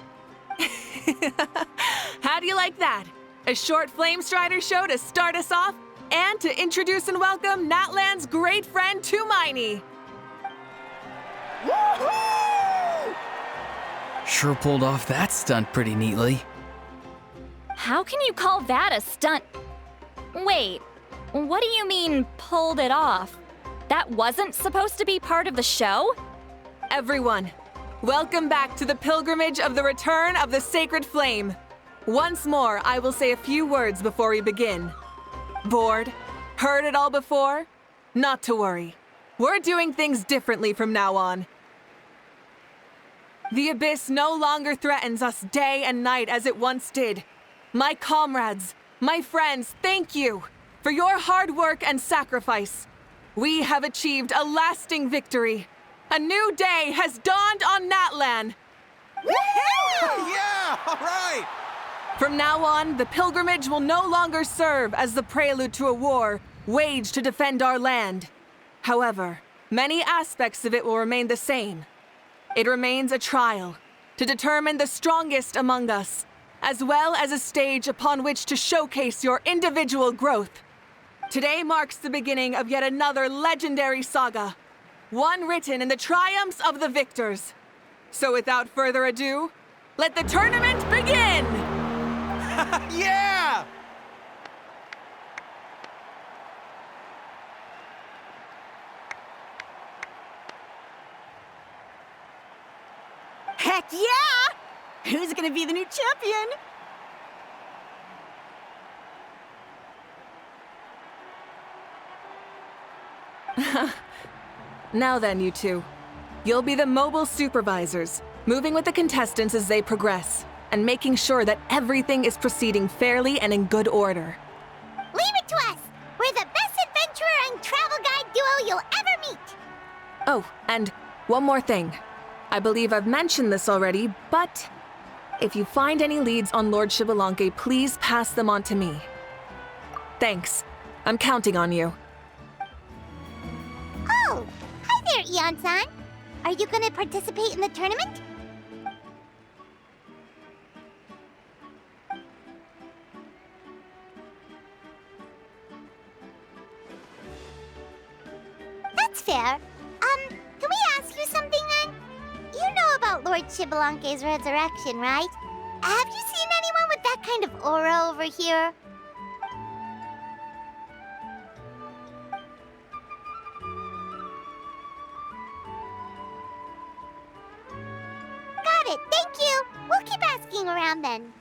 How do you like that? A short Flame Strider show to start us off, and to introduce and welcome Natlan's great friend Tumaini. Sure pulled off that stunt pretty neatly. How can you call that a stunt? Wait, what do you mean, pulled it off? That wasn't supposed to be part of the show? Everyone, welcome back to the pilgrimage of the return of the sacred flame. Once more, I will say a few words before we begin. Bored? Heard it all before? Not to worry. We're doing things differently from now on. The abyss no longer threatens us day and night as it once did. My comrades, my friends, thank you for your hard work and sacrifice. We have achieved a lasting victory. A new day has dawned on Natlan. Yeah, all right! From now on, the pilgrimage will no longer serve as the prelude to a war waged to defend our land. However, many aspects of it will remain the same. It remains a trial to determine the strongest among us, as well as a stage upon which to showcase your individual growth. Today marks the beginning of yet another legendary saga, one written in the triumphs of the victors. So without further ado, let the tournament begin! Yeah! Heck yeah! Who's gonna be the new champion? Now then, you two. You'll be the mobile supervisors, moving with the contestants as they progress, and making sure that everything is proceeding fairly and in good order. Leave it to us! We're the best adventurer and travel guide duo you'll ever meet! Oh, and one more thing. I believe I've mentioned this already, but if you find any leads on Lord Xbalanque, please pass them on to me. Thanks. I'm counting on you. Oh, hi there, Iansan. Are you gonna participate in the tournament? That's fair. Can we ask you something then? You know about Lord Xbalanque's resurrection, right? Have you seen anyone with that kind of aura over here? Got it, thank you. We'll keep asking around then.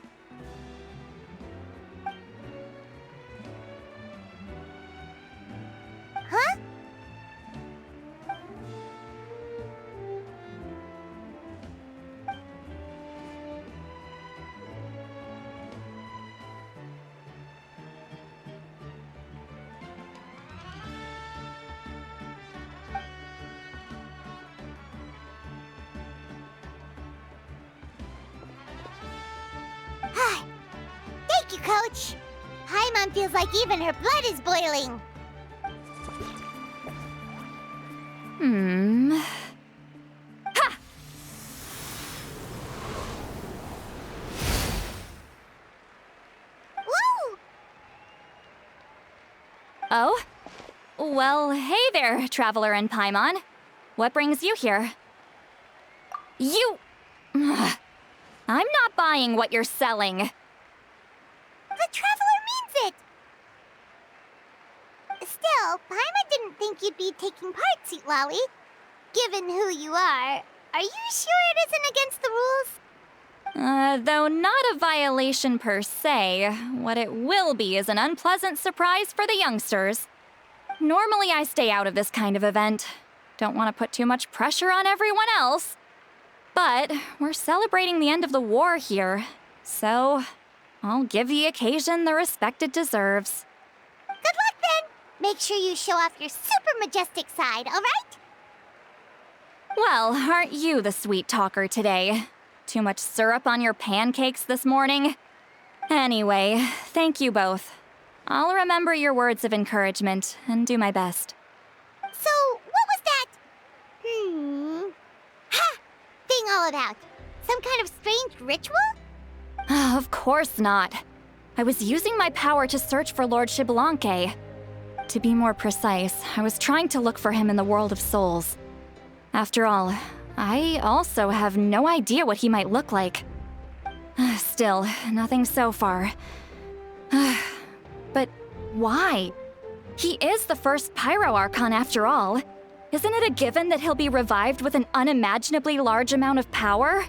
Huh? Thank you, Coach. Paimon feels like even her blood is boiling. Ha! Woo! Oh? Well, hey there, Traveler and Paimon. What brings you here? You... I'm not buying what you're selling. The Traveler means it! Still, Paimon didn't think you'd be taking part, Sweet Lolly. Given who you are you sure it isn't against the rules? Though not a violation per se, what it will be is an unpleasant surprise for the youngsters. Normally I stay out of this kind of event. Don't want to put too much pressure on everyone else. But we're celebrating the end of the war here, so I'll give the occasion the respect it deserves. Good luck then! Make sure you show off your super majestic side, alright? Well, aren't you the sweet talker today? Too much syrup on your pancakes this morning? Anyway, thank you both. I'll remember your words of encouragement and do my best. So, what was that? Ha! Thing all about? Some kind of strange ritual? Of course not. I was using my power to search for Lord Xbalanque. To be more precise, I was trying to look for him in the world of souls. After all, I also have no idea what he might look like. Still, nothing so far. But why? He is the first Pyro Archon after all. Isn't it a given that he'll be revived with an unimaginably large amount of power?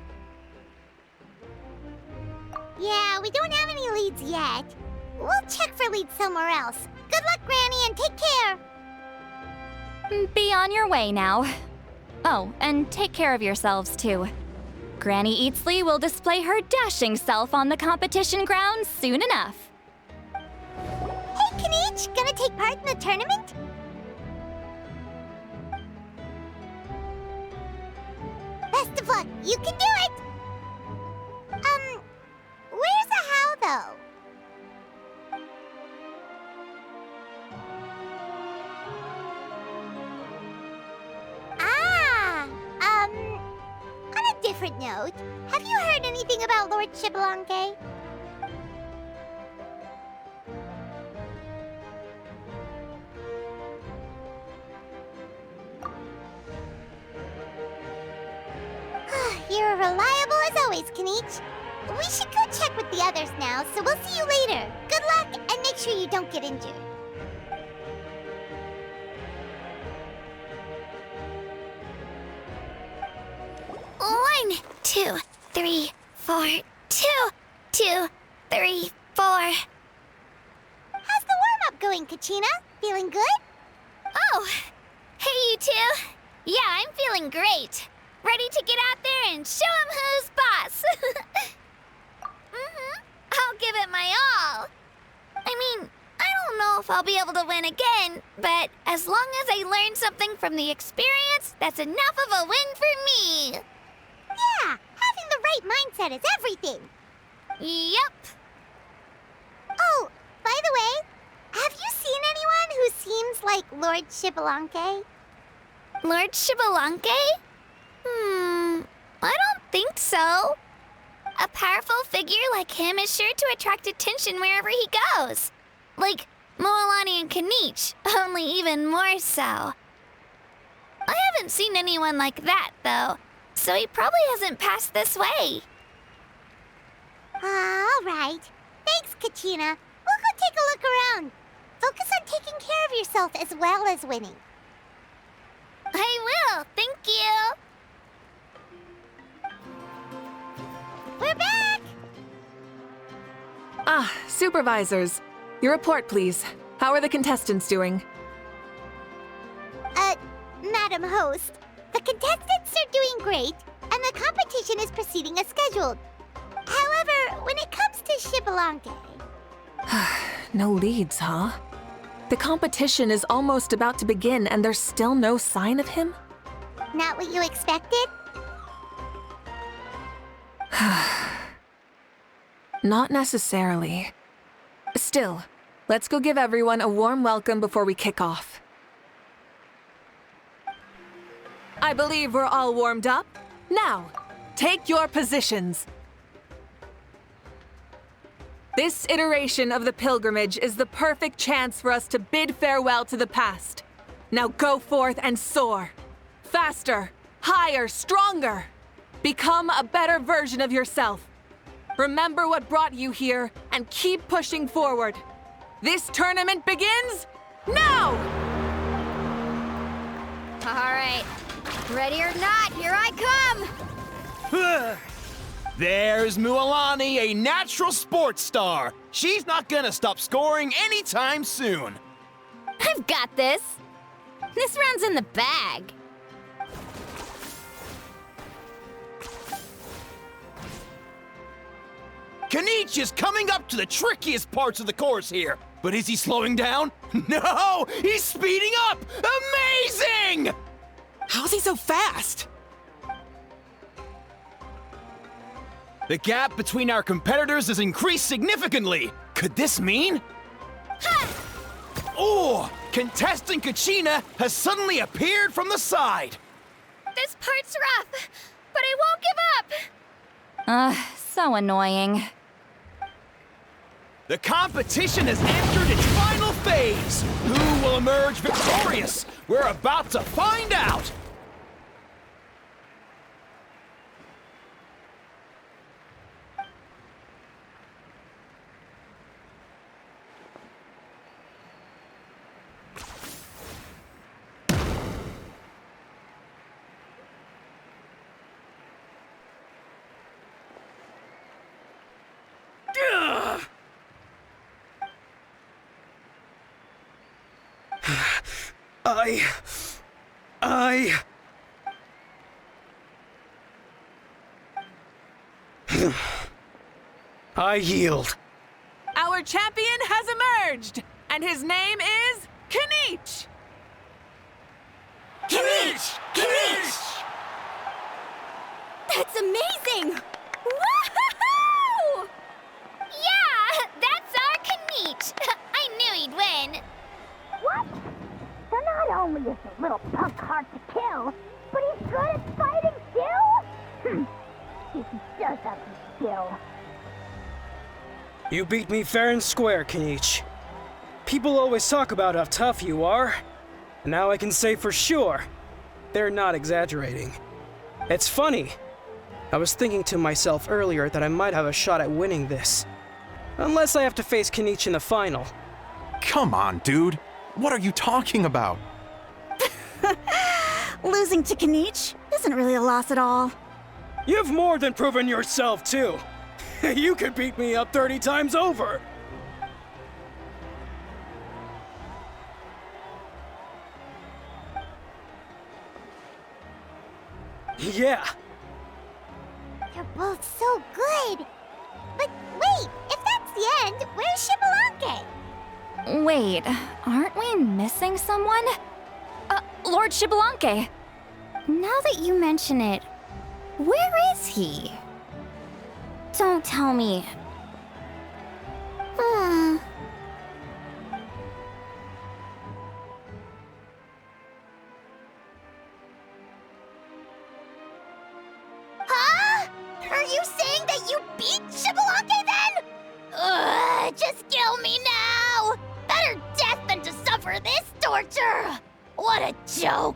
Yeah, we don't have any leads yet. We'll check for leads somewhere else. Good luck, Granny, and take care! Be on your way now. Oh, and take care of yourselves too. Granny Eatsley will display her dashing self on the competition grounds soon enough. Hey, Kinich, gonna take part in the tournament? Best of luck, you can do it! Where's the how, though? On a different note, have you heard anything about Lord Xbalanque? You're reliable as always, Kinich. We should go check with the others now, so we'll see you later. Good luck, and make sure you don't get injured. 1, 2, 3, 4, 2, 2, 3, 4. How's the warm-up going, Kachina? Feeling good? Oh, hey you two. Yeah, I'm feeling great. Ready to get out there and show 'em who's boss. I'll give it my all. I mean, I don't know if I'll be able to win again, but as long as I learn something from the experience, that's enough of a win for me. Yeah, having the right mindset is everything. Yep. Oh, by the way, have you seen anyone who seems like Lord Xbalanque? Lord Xbalanque? I don't think so. A powerful figure like him is sure to attract attention wherever he goes. Like Moalani and Kinich, only even more so. I haven't seen anyone like that, though, so he probably hasn't passed this way. All right. Thanks, Kachina. We'll go take a look around. Focus on taking care of yourself as well as winning. I will, thank you. We're back! Ah, supervisors. Your report, please. How are the contestants doing? Madam Host, the contestants are doing great, and the competition is proceeding as scheduled. However, when it comes to Xbalanque... No leads, huh? The competition is almost about to begin, and there's still no sign of him? Not what you expected? Not necessarily. Still, let's go give everyone a warm welcome before we kick off. I believe we're all warmed up. Now, take your positions. This iteration of the pilgrimage is the perfect chance for us to bid farewell to the past. Now go forth and soar. Faster, higher, stronger. Become a better version of yourself. Remember what brought you here and keep pushing forward. This tournament begins now! All right. Ready or not, here I come! There's Mualani, a natural sports star. She's not gonna stop scoring anytime soon. I've got this. This round's in the bag. Kinich is coming up to the trickiest parts of the course here. But is he slowing down? No! He's speeding up! Amazing! How's he so fast? The gap between our competitors has increased significantly. Could this mean? Oh! Contestant Kachina has suddenly appeared from the side. This part's rough, but I won't give up. So annoying. The competition has entered its final phase. Who will emerge victorious? We're about to find out. I yield. Our champion has emerged, and his name is Kinich! Kinich! Kinich! That's amazing! Woohoo! Yeah, that's our Kinich. I knew he'd win. What? So not only is the little punk hard to kill, but he's good at fighting too? If he does have the skill. You beat me fair and square, Kinich. People always talk about how tough you are, and now I can say for sure, they're not exaggerating. It's funny. I was thinking to myself earlier that I might have a shot at winning this. Unless I have to face Kinich in the final. Come on, dude. What are you talking about? Losing to Kinich isn't really a loss at all. You've more than proven yourself, too. You could beat me up 30 times over. Yeah. You're both so good. But wait, if that's the end, where's Xbalanque? Wait, aren't we missing someone? Lord Xbalanque. Now that you mention it, where is he? Don't tell me. Huh? Are you saying that you beat Xbalanque then? Ugh, just kill me now! Better death than to suffer this torture! What a joke!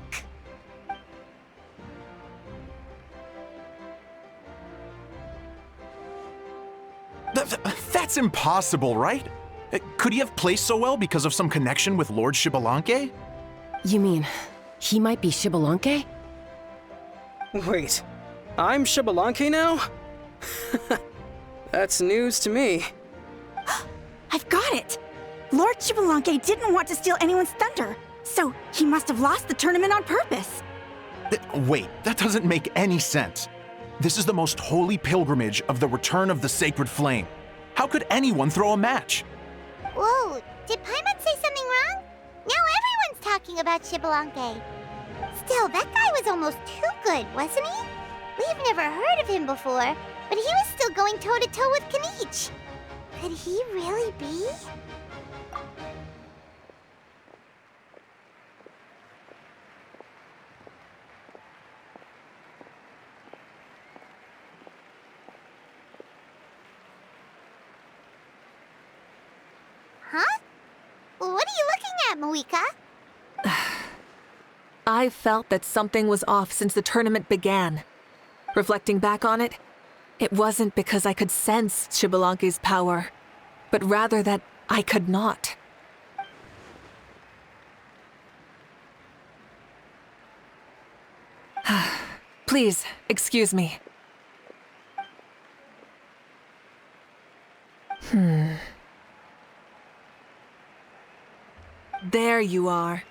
That's impossible, right? Could he have placed so well because of some connection with Lord Xbalanque? You mean, he might be Xbalanque? Wait, I'm Xbalanque now? That's news to me. I've got it! Lord Xbalanque didn't want to steal anyone's thunder, so he must have lost the tournament on purpose. Wait, that doesn't make any sense. This is the most holy pilgrimage of the return of the sacred flame. How could anyone throw a match? Whoa, did Paimon say something wrong? Now everyone's talking about Xbalanque. Still, that guy was almost too good, wasn't he? We've never heard of him before, but he was still going toe-to-toe with Kinich. Could he really be? Huh? What are you looking at, Mavuika? I felt that something was off since the tournament began. Reflecting back on it, it wasn't because I could sense Xbalanque's power, but rather that I could not. Please, excuse me. There you are.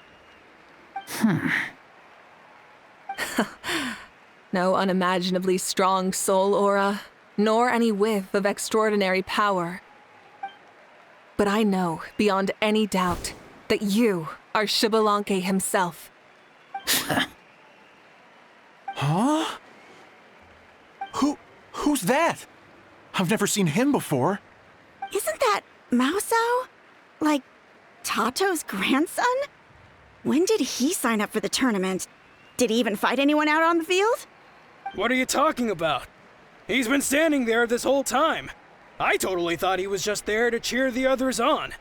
No unimaginably strong soul aura, nor any whiff of extraordinary power. But I know, beyond any doubt, that you are Xbalanque himself. Huh? Who's that? I've never seen him before. Isn't that Mauso? Like, Tato's grandson? When did he sign up for the tournament? Did he even fight anyone out on the field? What are you talking about? He's been standing there this whole time. I totally thought he was just there to cheer the others on.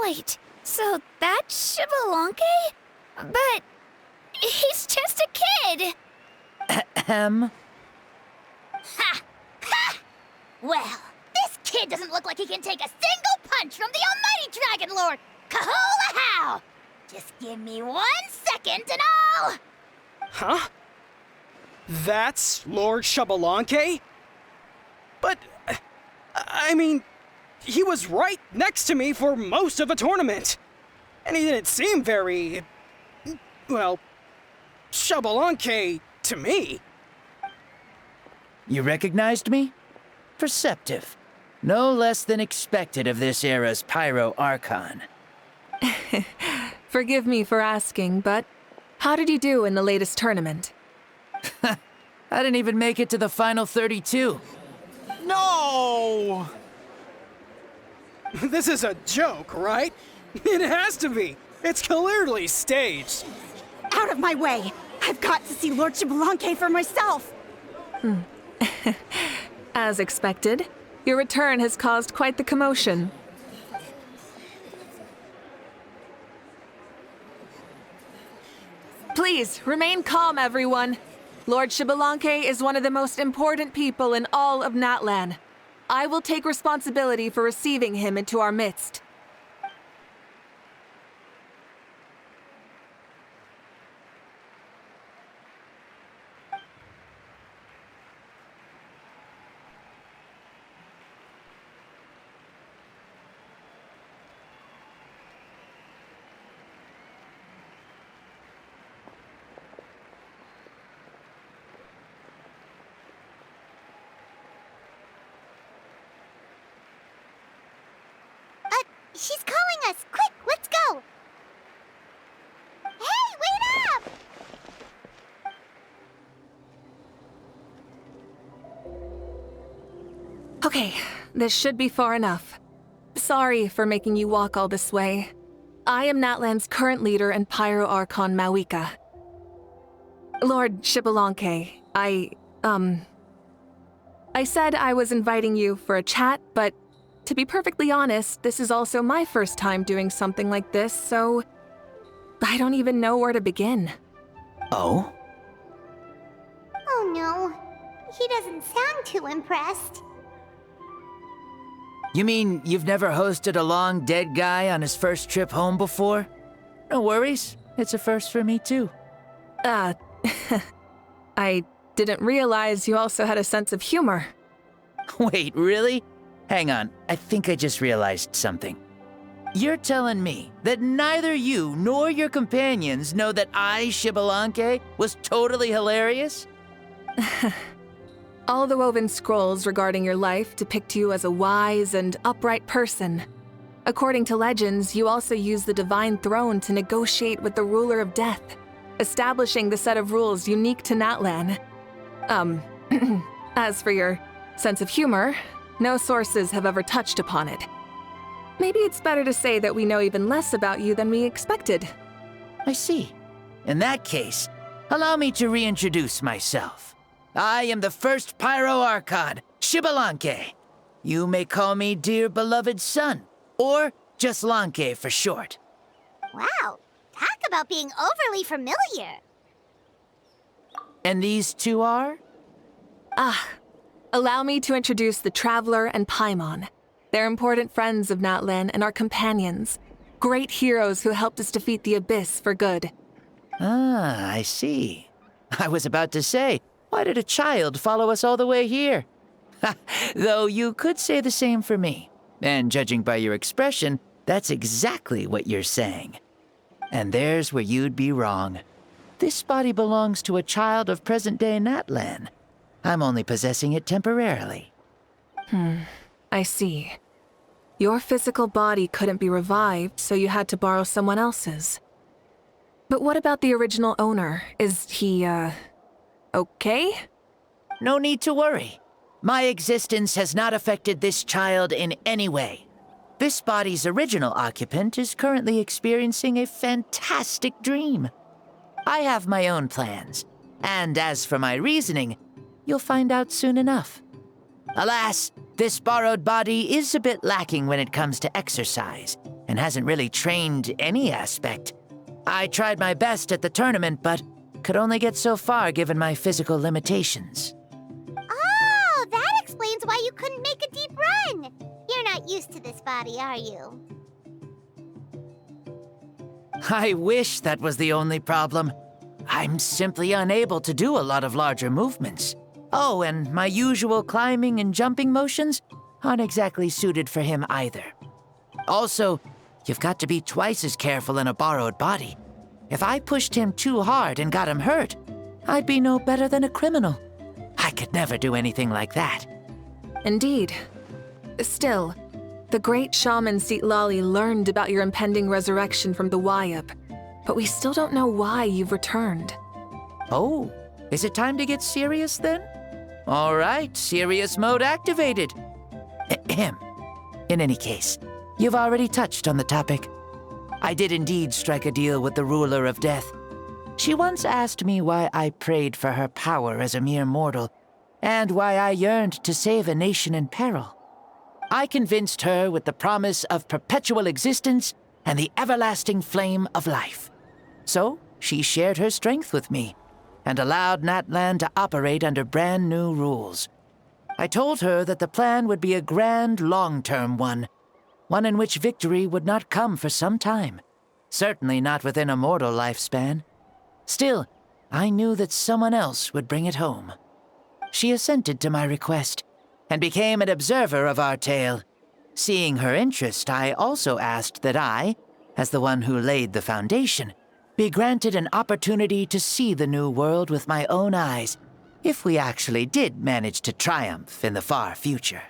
Wait, so that's Xbalanque? But he's just a kid. Ha! Ha! Well, this kid doesn't look like he can take a single punch from the almighty Dragon Lord! Kahula how! Just give me 1 second and I'll... Huh? That's Lord Xbalanque? But, I mean, he was right next to me for most of the tournament. And he didn't seem very, well, Xbalanque to me. You recognized me? Perceptive. No less than expected of this era's Pyro Archon. Forgive me for asking, but how did you do in the latest tournament? I didn't even make it to the final 32. No! This is a joke, right? It has to be. It's clearly staged. Out of my way! I've got to see Lord Xbalanque for myself! As expected, your return has caused quite the commotion. Please, remain calm, everyone. Lord Xbalanque is one of the most important people in all of Natlan. I will take responsibility for receiving him into our midst. She's calling us! Quick, let's go! Hey, wait up! Okay, this should be far enough. Sorry for making you walk all this way. I am Natlan's current leader and Pyro Archon Mavuika. Lord Xbalanque, I said I was inviting you for a chat, but to be perfectly honest, this is also my first time doing something like this, so I don't even know where to begin. Oh? Oh no, he doesn't sound too impressed. You mean you've never hosted a long dead guy on his first trip home before? No worries, it's a first for me too. I didn't realize you also had a sense of humor. Wait, really? Hang on, I think I just realized something. You're telling me that neither you nor your companions know that I, Xbalanque, was totally hilarious? All the woven scrolls regarding your life depict you as a wise and upright person. According to legends, you also use the Divine Throne to negotiate with the Ruler of Death, establishing the set of rules unique to Natlan. As for your sense of humor, no sources have ever touched upon it. Maybe it's better to say that we know even less about you than we expected. I see. In that case, allow me to reintroduce myself. I am the first Pyro Archon, Xbalanque. You may call me dear beloved son, or just Lanque for short. Wow, talk about being overly familiar. And these two are? Allow me to introduce the Traveler and Paimon. They're important friends of Natlan and our companions. Great heroes who helped us defeat the Abyss for good. Ah, I see. I was about to say, why did a child follow us all the way here? Though you could say the same for me. And judging by your expression, that's exactly what you're saying. And there's where you'd be wrong. This body belongs to a child of present-day Natlan. I'm only possessing it temporarily. I see. Your physical body couldn't be revived, so you had to borrow someone else's. But what about the original owner? Is he, okay? No need to worry. My existence has not affected this child in any way. This body's original occupant is currently experiencing a fantastic dream. I have my own plans, and as for my reasoning, you'll find out soon enough. Alas, this borrowed body is a bit lacking when it comes to exercise, and hasn't really trained any aspect. I tried my best at the tournament, but could only get so far given my physical limitations. Oh, that explains why you couldn't make a deep run. You're not used to this body, are you? I wish that was the only problem. I'm simply unable to do a lot of larger movements. Oh, and my usual climbing and jumping motions aren't exactly suited for him either. Also, you've got to be twice as careful in a borrowed body. If I pushed him too hard and got him hurt, I'd be no better than a criminal. I could never do anything like that. Indeed. Still, the great shaman Seatlali learned about your impending resurrection from the Wayup, but we still don't know why you've returned. Oh, is it time to get serious then? All right, serious mode activated. Ahem. In any case, you've already touched on the topic. I did indeed strike a deal with the Ruler of Death. She once asked me why I prayed for her power as a mere mortal, and why I yearned to save a nation in peril. I convinced her with the promise of perpetual existence and the everlasting flame of life. So, she shared her strength with me, and allowed Natlan to operate under brand new rules. I told her that the plan would be a grand, long-term one in which victory would not come for some time, certainly not within a mortal lifespan. Still, I knew that someone else would bring it home. She assented to my request, and became an observer of our tale. Seeing her interest, I also asked that I, as the one who laid the foundation, be granted an opportunity to see the new world with my own eyes, if we actually did manage to triumph in the far future.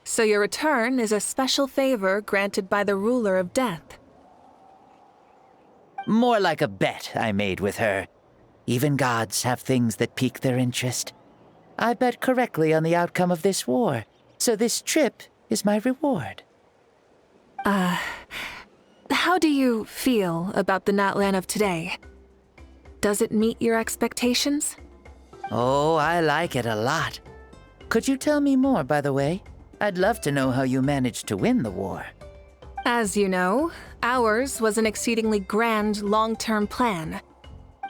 So your return is a special favor granted by the ruler of death. More like a bet I made with her. Even gods have things that pique their interest. I bet correctly on the outcome of this war, so this trip is my reward. How do you feel about the natlan of today? Does it meet your expectations? Oh, I like it a lot. Could you tell me more, by the way? I'd love to know how you managed to win the war. As you know, ours was an exceedingly grand, long-term plan.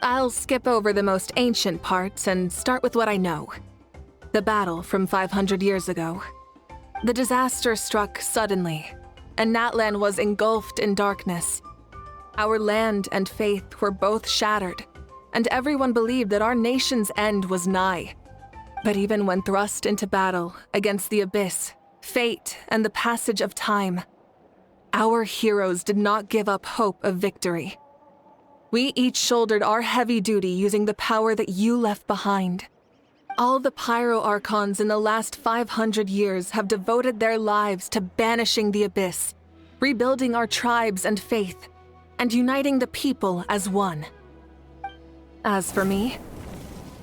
I'll skip over the most ancient parts and start with what I know. The battle from 500 years ago. The disaster struck suddenly, and Natlan was engulfed in darkness. Our land and faith were both shattered, and everyone believed that our nation's end was nigh. But even when thrust into battle against the abyss, fate, and the passage of time, our heroes did not give up hope of victory. We each shouldered our heavy duty using the power that you left behind. All the Pyro Archons in the last 500 years have devoted their lives to banishing the abyss, rebuilding our tribes and faith, and uniting the people as one. As for me,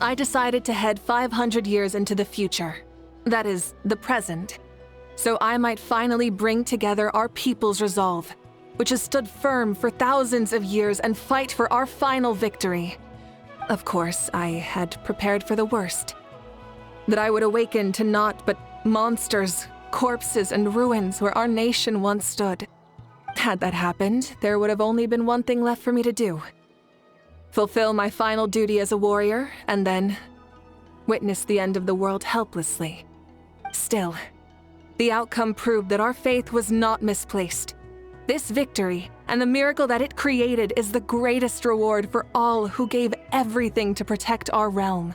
I decided to head 500 years into the future, that is, the present, so I might finally bring together our people's resolve, which has stood firm for thousands of years, and fight for our final victory. Of course, I had prepared for the worst. That I would awaken to naught but monsters, corpses, and ruins where our nation once stood. Had that happened, there would have only been one thing left for me to do. Fulfill my final duty as a warrior, and then witness the end of the world helplessly. Still, the outcome proved that our faith was not misplaced. This victory, and the miracle that it created, is the greatest reward for all who gave everything to protect our realm.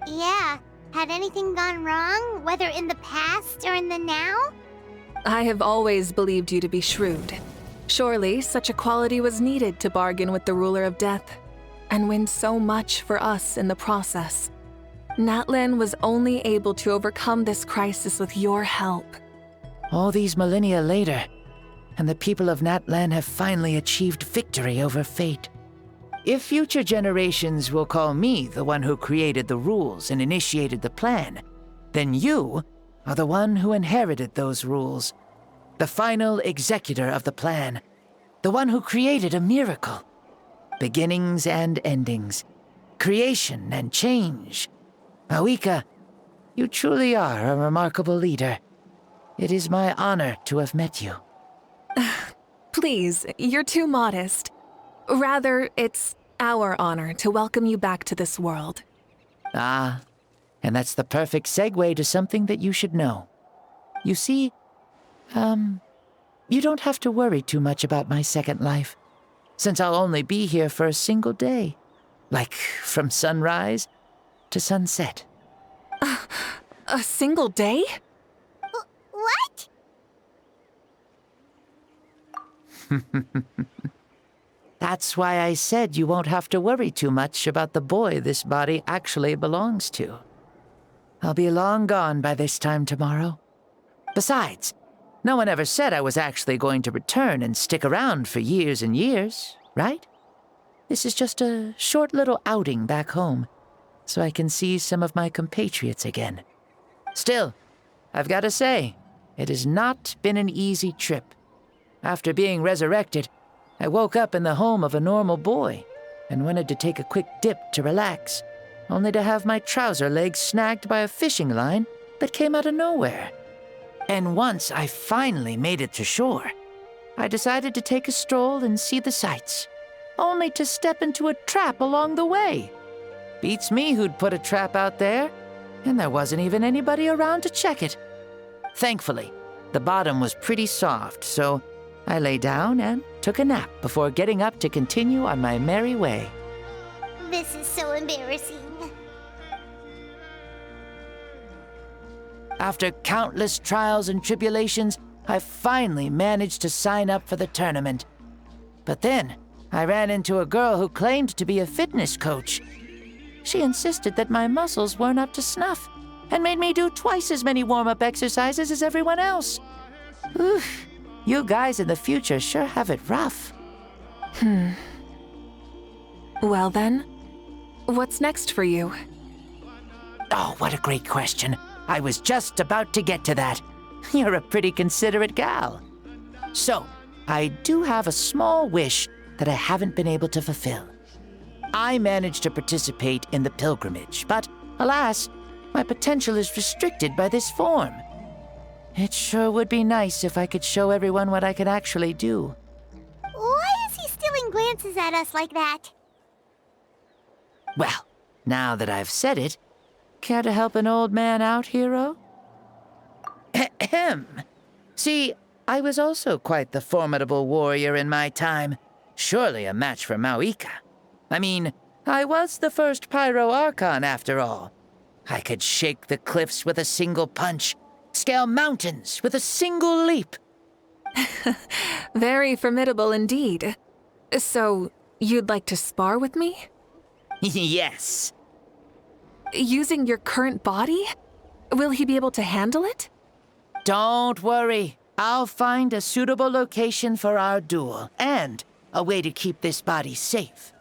Yeah, had anything gone wrong, whether in the past or in the now? I have always believed you to be shrewd. Surely, such a quality was needed to bargain with the ruler of death, and win so much for us in the process. Natlan was only able to overcome this crisis with your help. All these millennia later, and the people of Natlan have finally achieved victory over fate. If future generations will call me the one who created the rules and initiated the plan, then you are the one who inherited those rules. The final executor of the plan. The one who created a miracle. Beginnings and endings. Creation and change. Mavuika, you truly are a remarkable leader. It is my honor to have met you. Please, you're too modest. Rather, it's our honor to welcome you back to this world. Ah, and that's the perfect segue to something that you should know. You see, you don't have to worry too much about my second life, since I'll only be here for a single day. Like, from sunrise to sunset. A single day? What? That's why I said you won't have to worry too much about the boy this body actually belongs to. I'll be long gone by this time tomorrow. Besides, no one ever said I was actually going to return and stick around for years and years, right? This is just a short little outing back home, so I can see some of my compatriots again. Still, I've got to say, it has not been an easy trip. After being resurrected, I woke up in the home of a normal boy and wanted to take a quick dip to relax, only to have my trouser legs snagged by a fishing line that came out of nowhere. And once I finally made it to shore, I decided to take a stroll and see the sights, only to step into a trap along the way. Beats me who'd put a trap out there, and there wasn't even anybody around to check it. Thankfully, the bottom was pretty soft, so I lay down and took a nap before getting up to continue on my merry way. This is so embarrassing. After countless trials and tribulations, I finally managed to sign up for the tournament. But then, I ran into a girl who claimed to be a fitness coach. She insisted that my muscles weren't up to snuff, and made me do twice as many warm-up exercises as everyone else. Oof, you guys in the future sure have it rough. Well then, what's next for you? Oh, what a great question. I was just about to get to that. You're a pretty considerate gal. So, I do have a small wish that I haven't been able to fulfill. I managed to participate in the pilgrimage, but alas, my potential is restricted by this form. It sure would be nice if I could show everyone what I can actually do. Why is he stealing glances at us like that? Well, now that I've said it, care to help an old man out, hero? Ahem. See, I was also quite the formidable warrior in my time. Surely a match for Mavuika. I mean, I was the first Pyro Archon after all. I could shake the cliffs with a single punch, scale mountains with a single leap. Very formidable indeed. So, you'd like to spar with me? Yes. Using your current body? Will he be able to handle it? Don't worry. I'll find a suitable location for our duel, and a way to keep this body safe.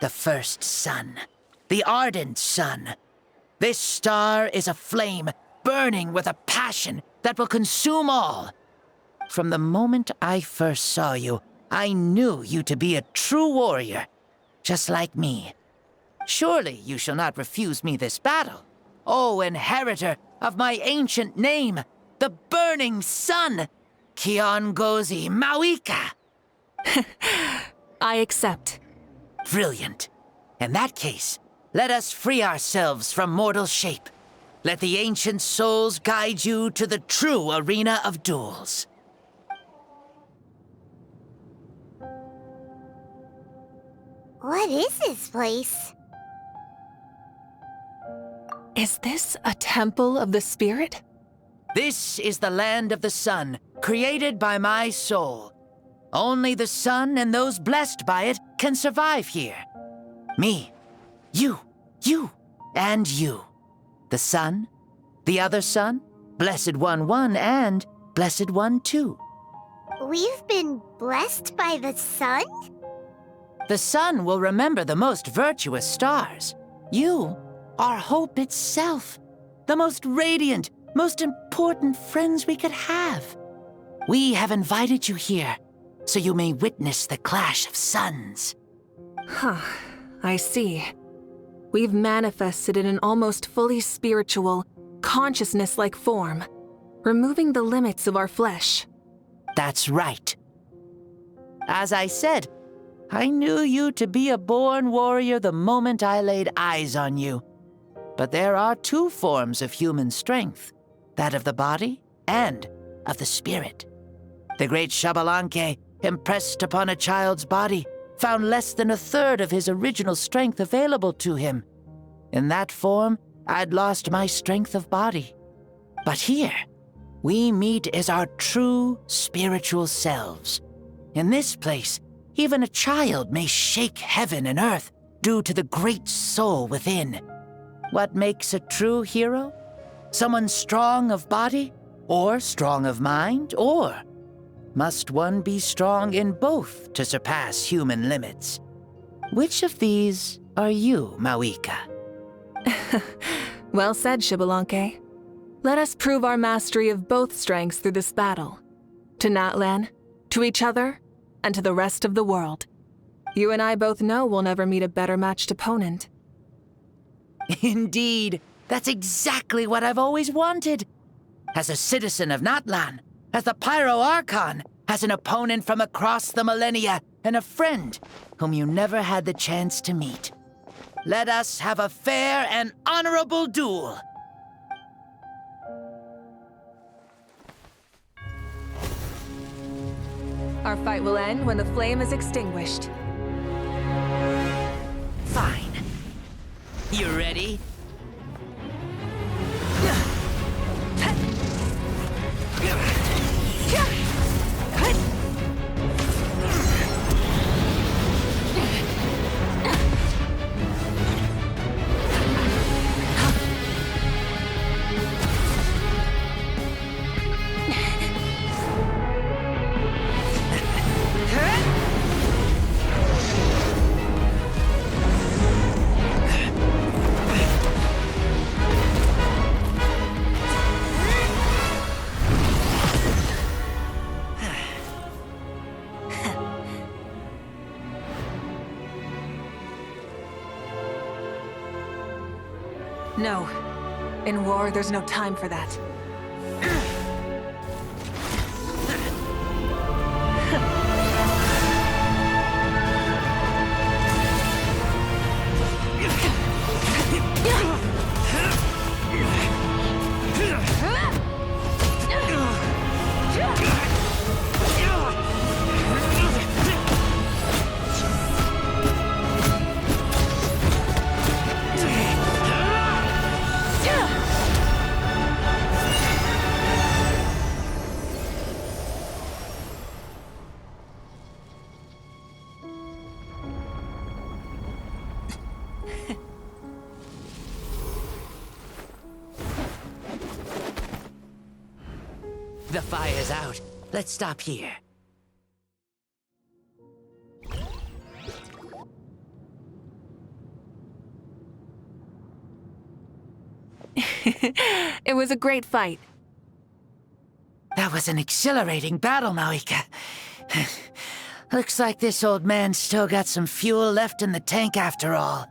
The first sun. The ardent sun. This star is a flame, burning with a passion that will consume all. From the moment I first saw you, I knew you to be a true warrior, just like me. Surely you shall not refuse me this battle, O inheritor of my ancient name, the burning sun, Kiongozi Mavuika. I accept. Brilliant. In that case, let us free ourselves from mortal shape. Let the ancient souls guide you to the true arena of duels. What is this place? Is this a temple of the spirit? This is the land of the sun, created by my soul. Only the sun and those blessed by it can survive here. Me, you, and you. The sun, the other sun, Blessed One 1, and Blessed One 2. We've been blessed by the sun? The sun will remember the most virtuous stars. You are hope itself, the most radiant, most important friends we could have. We have invited you here, so you may witness the clash of suns. Huh, I see. We've manifested in an almost fully spiritual, consciousness-like form, removing the limits of our flesh. That's right. As I said, I knew you to be a born warrior the moment I laid eyes on you. But there are two forms of human strength, that of the body and of the spirit. The great Xbalanque, impressed upon a child's body, found less than a third of his original strength available to him. In that form, I'd lost my strength of body. But here, we meet as our true spiritual selves. In this place, even a child may shake heaven and earth due to the great soul within. What makes a true hero? Someone strong of body, or strong of mind, or must one be strong in both to surpass human limits? Which of these are you, Mavuika? Well said, Xbalanque. Let us prove our mastery of both strengths through this battle. To Natlan, to each other, and to the rest of the world. You and I both know we'll never meet a better matched opponent. Indeed, that's exactly what I've always wanted. As a citizen of Natlan, as the Pyro Archon, as an opponent from across the millennia, and a friend whom you never had the chance to meet. Let us have a fair and honorable duel. Our fight will end when the flame is extinguished. Fine. You ready? No. In war, there's no time for that. The fire's out. Let's stop here. It was a great fight. That was an exhilarating battle, Mavuika. Looks like this old man's still got some fuel left in the tank after all.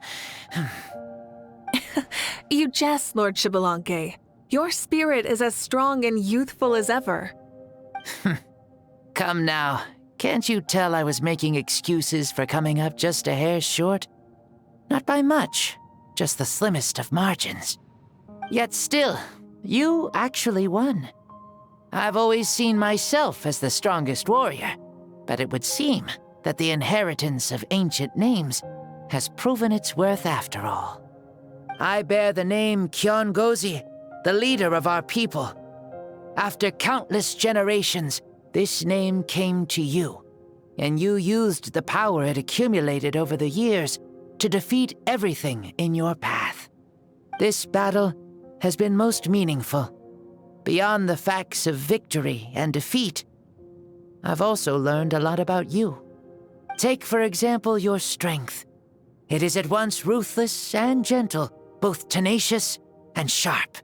You jest, Lord Xbalanque. Your spirit is as strong and youthful as ever. Come now. Can't you tell I was making excuses for coming up just a hair short? Not by much, just the slimmest of margins. Yet still, you actually won. I've always seen myself as the strongest warrior, but it would seem that the inheritance of ancient names has proven its worth after all. I bear the name Kiongozi, the leader of our people. After countless generations, this name came to you, and you used the power it accumulated over the years to defeat everything in your path. This battle has been most meaningful. Beyond the facts of victory and defeat, I've also learned a lot about you. Take, for example, your strength. It is at once ruthless and gentle, both tenacious and sharp.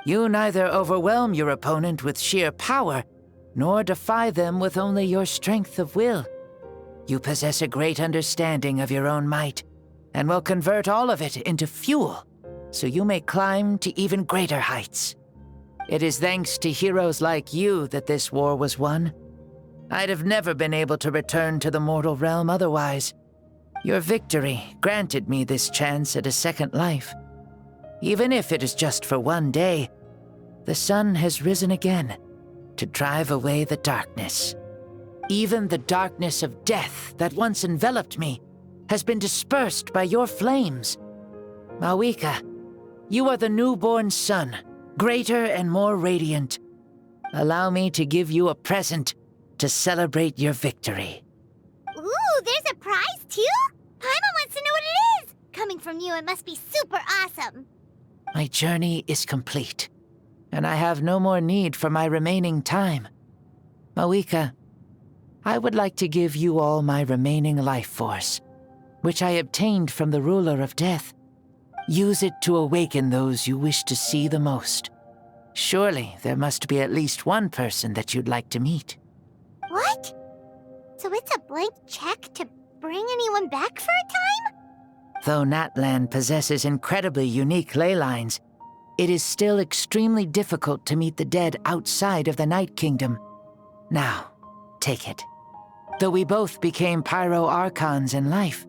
You neither overwhelm your opponent with sheer power, nor defy them with only your strength of will. You possess a great understanding of your own might, and will convert all of it into fuel, so you may climb to even greater heights. It is thanks to heroes like you that this war was won. I'd have never been able to return to the mortal realm otherwise. Your victory granted me this chance at a second life. Even if it is just for one day, the sun has risen again to drive away the darkness. Even the darkness of death that once enveloped me has been dispersed by your flames. Mavuika, you are the newborn sun, greater and more radiant. Allow me to give you a present to celebrate your victory. Ooh, there's a prize too? Paimon wants to know what it is! Coming from you, it must be super awesome. My journey is complete, and I have no more need for my remaining time. Mavuika, I would like to give you all my remaining life force, which I obtained from the ruler of death. Use it to awaken those you wish to see the most. Surely there must be at least one person that you'd like to meet. What? So it's a blank check to bring anyone back for a time? Though Natlan possesses incredibly unique ley lines, it is still extremely difficult to meet the dead outside of the Night Kingdom. Now, take it. Though we both became Pyro Archons in life,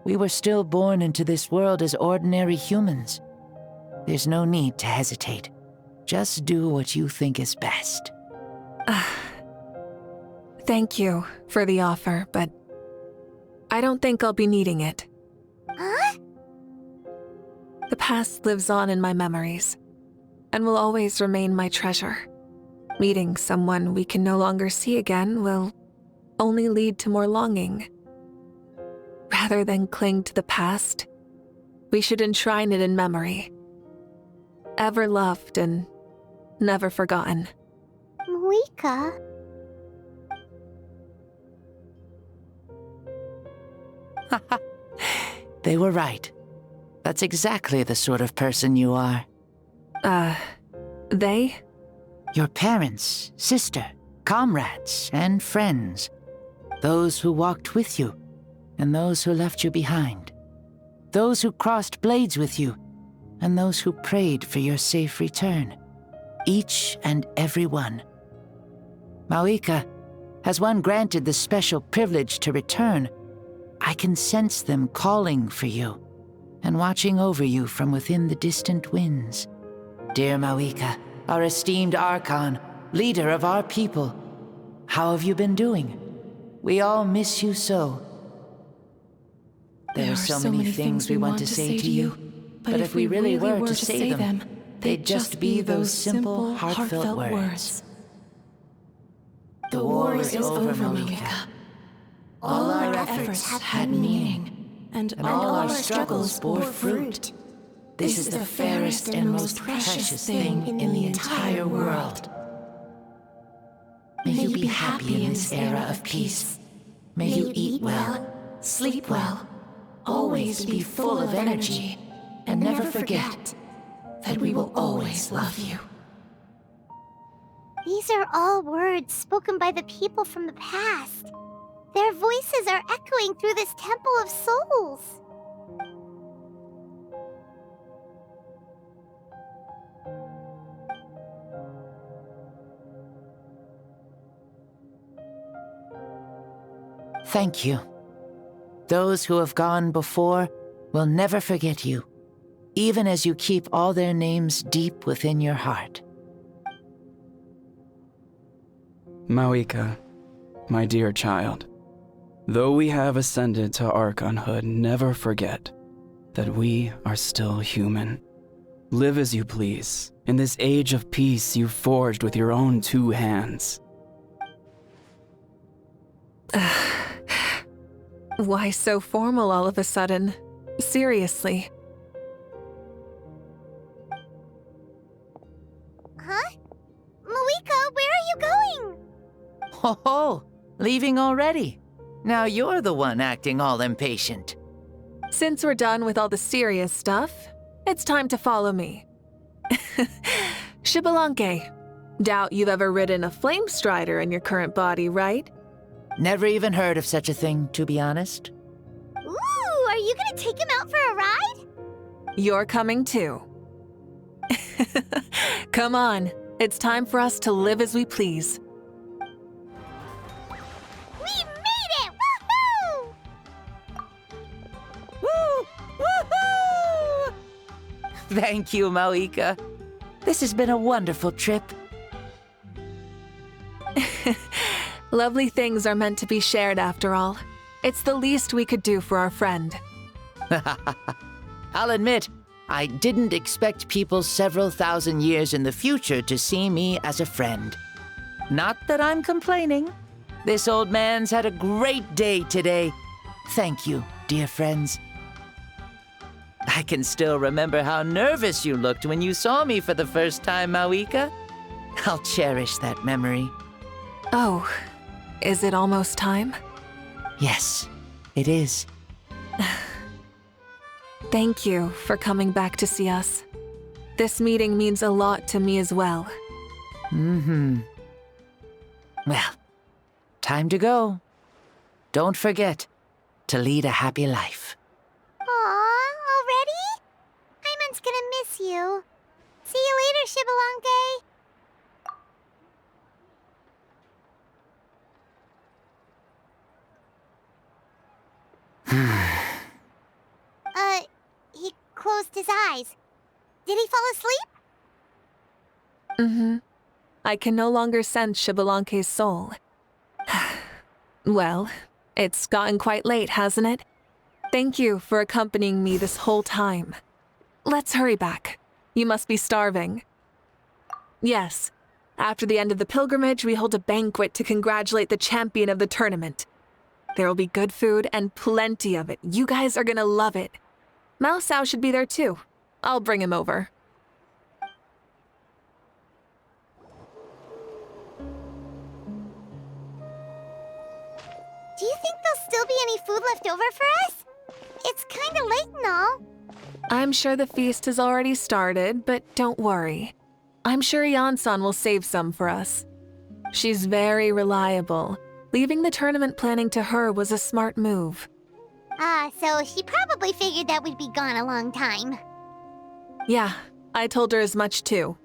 we were still born into this world as ordinary humans. There's no need to hesitate. Just do what you think is best. Thank you for the offer, but I don't think I'll be needing it. Huh? The past lives on in my memories, and will always remain my treasure. Meeting someone we can no longer see again will only lead to more longing. Rather than cling to the past, we should enshrine it in memory. Ever loved and never forgotten. Mavuika. They were right. That's exactly the sort of person you are. They? Your parents, sister, comrades, and friends. Those who walked with you, and those who left you behind. Those who crossed blades with you, and those who prayed for your safe return. Each and every one. Mavuika, as one granted the special privilege to return, I can sense them calling for you and watching over you from within the distant winds. Dear Mavuika, our esteemed Archon, leader of our people, how have you been doing? We all miss you so. There are so many things we want to say to you, but if we really were to say them, they'd just be those simple, heartfelt words. The war is over, Mavuika. All our efforts had meaning, and all our struggles bore fruit. This is the fairest and most precious thing in the entire world. May you be happy in this era of peace. May you eat well, sleep well, always be full of energy, and never forget that we will always love you. These are all words spoken by the people from the past. Their voices are echoing through this Temple of Souls. Thank you. Those who have gone before will never forget you, even as you keep all their names deep within your heart. Mavuika, my dear child, though we have ascended to Archonhood, never forget that we are still human. Live as you please, in this age of peace you forged with your own 2 hands. Why so formal all of a sudden? Seriously. Huh? Mavuika, where are you going? Ho-ho! Leaving already? Now you're the one acting all impatient. Since we're done with all the serious stuff, it's time to follow me. Xbalanque, doubt you've ever ridden a flame strider in your current body, right? Never even heard of such a thing, to be honest. Ooh, are you gonna take him out for a ride? You're coming too. Come on, it's time for us to live as we please. We made it! Woohoo! Woo! Woohoo! Thank you, Mavuika. This has been a wonderful trip. Lovely things are meant to be shared after all. It's the least we could do for our friend. I'll admit, I didn't expect people several thousand years in the future to see me as a friend. Not that I'm complaining. This old man's had a great day today. Thank you, dear friends. I can still remember how nervous you looked when you saw me for the first time, Mavuika. I'll cherish that memory. Oh, is it almost time? Yes, it is. Thank you for coming back to see us. This meeting means a lot to me as well. Well, time to go. Don't forget to lead a happy life. Aw, already? Hyman's gonna miss you. See you later, Xbalanque. He closed his eyes. Did he fall asleep? Mm-hmm. I can no longer sense Xbalanque's soul. Well, it's gotten quite late, hasn't it? Thank you for accompanying me this whole time. Let's hurry back. You must be starving. Yes. After the end of the pilgrimage, we hold a banquet to congratulate the champion of the tournament. There will be good food and plenty of it. You guys are gonna love it. Mao Sao should be there too. I'll bring him over. Do you think there'll still be any food left over for us? It's kinda late and all. I'm sure the feast has already started, but don't worry. I'm sure Iansan will save some for us. She's very reliable. Leaving the tournament planning to her was a smart move. So she probably figured that we'd be gone a long time. Yeah, I told her as much too.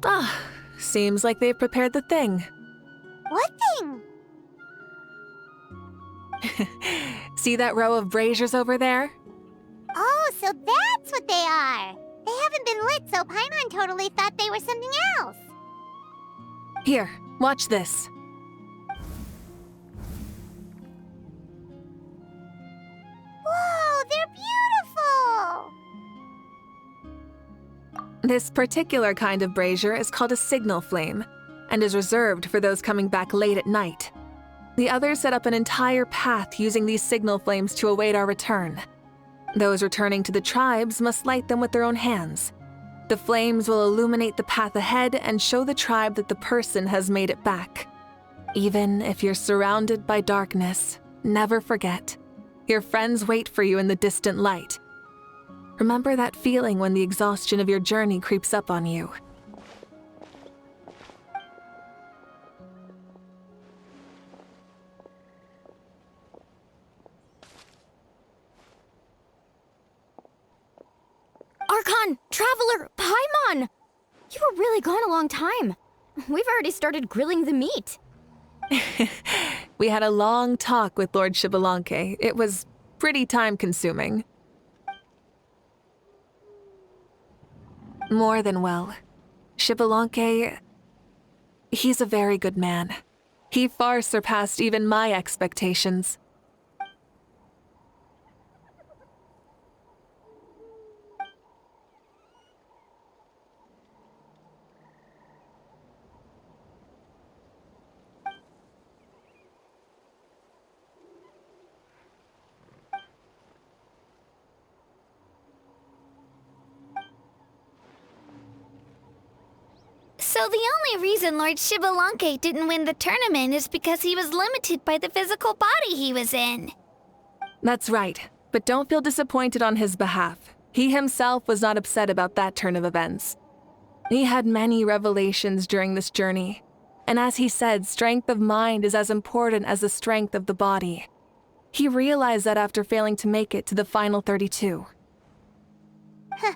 Ah, seems like they've prepared the thing. What thing? See that row of braziers over there? Oh, so that's what they are. They haven't been lit, so Paimon totally thought they were something else. Here, watch this. Whoa, they're beautiful! This particular kind of brazier is called a signal flame, and is reserved for those coming back late at night. The others set up an entire path using these signal flames to await our return. Those returning to the tribes must light them with their own hands. The flames will illuminate the path ahead and show the tribe that the person has made it back. Even if you're surrounded by darkness, never forget. Your friends wait for you in the distant light. Remember that feeling when the exhaustion of your journey creeps up on you. Archon! Traveler! Paimon! You were really gone a long time. We've already started grilling the meat. We had a long talk with Lord Xbalanque. It was pretty time-consuming. More than well. Xbalanque, he's a very good man. He far surpassed even my expectations. So the only reason Lord Xbalanque didn't win the tournament is because he was limited by the physical body he was in. That's right, but don't feel disappointed on his behalf. He himself was not upset about that turn of events. He had many revelations during this journey, and as he said, strength of mind is as important as the strength of the body. He realized that after failing to make it to the final 32. Huh.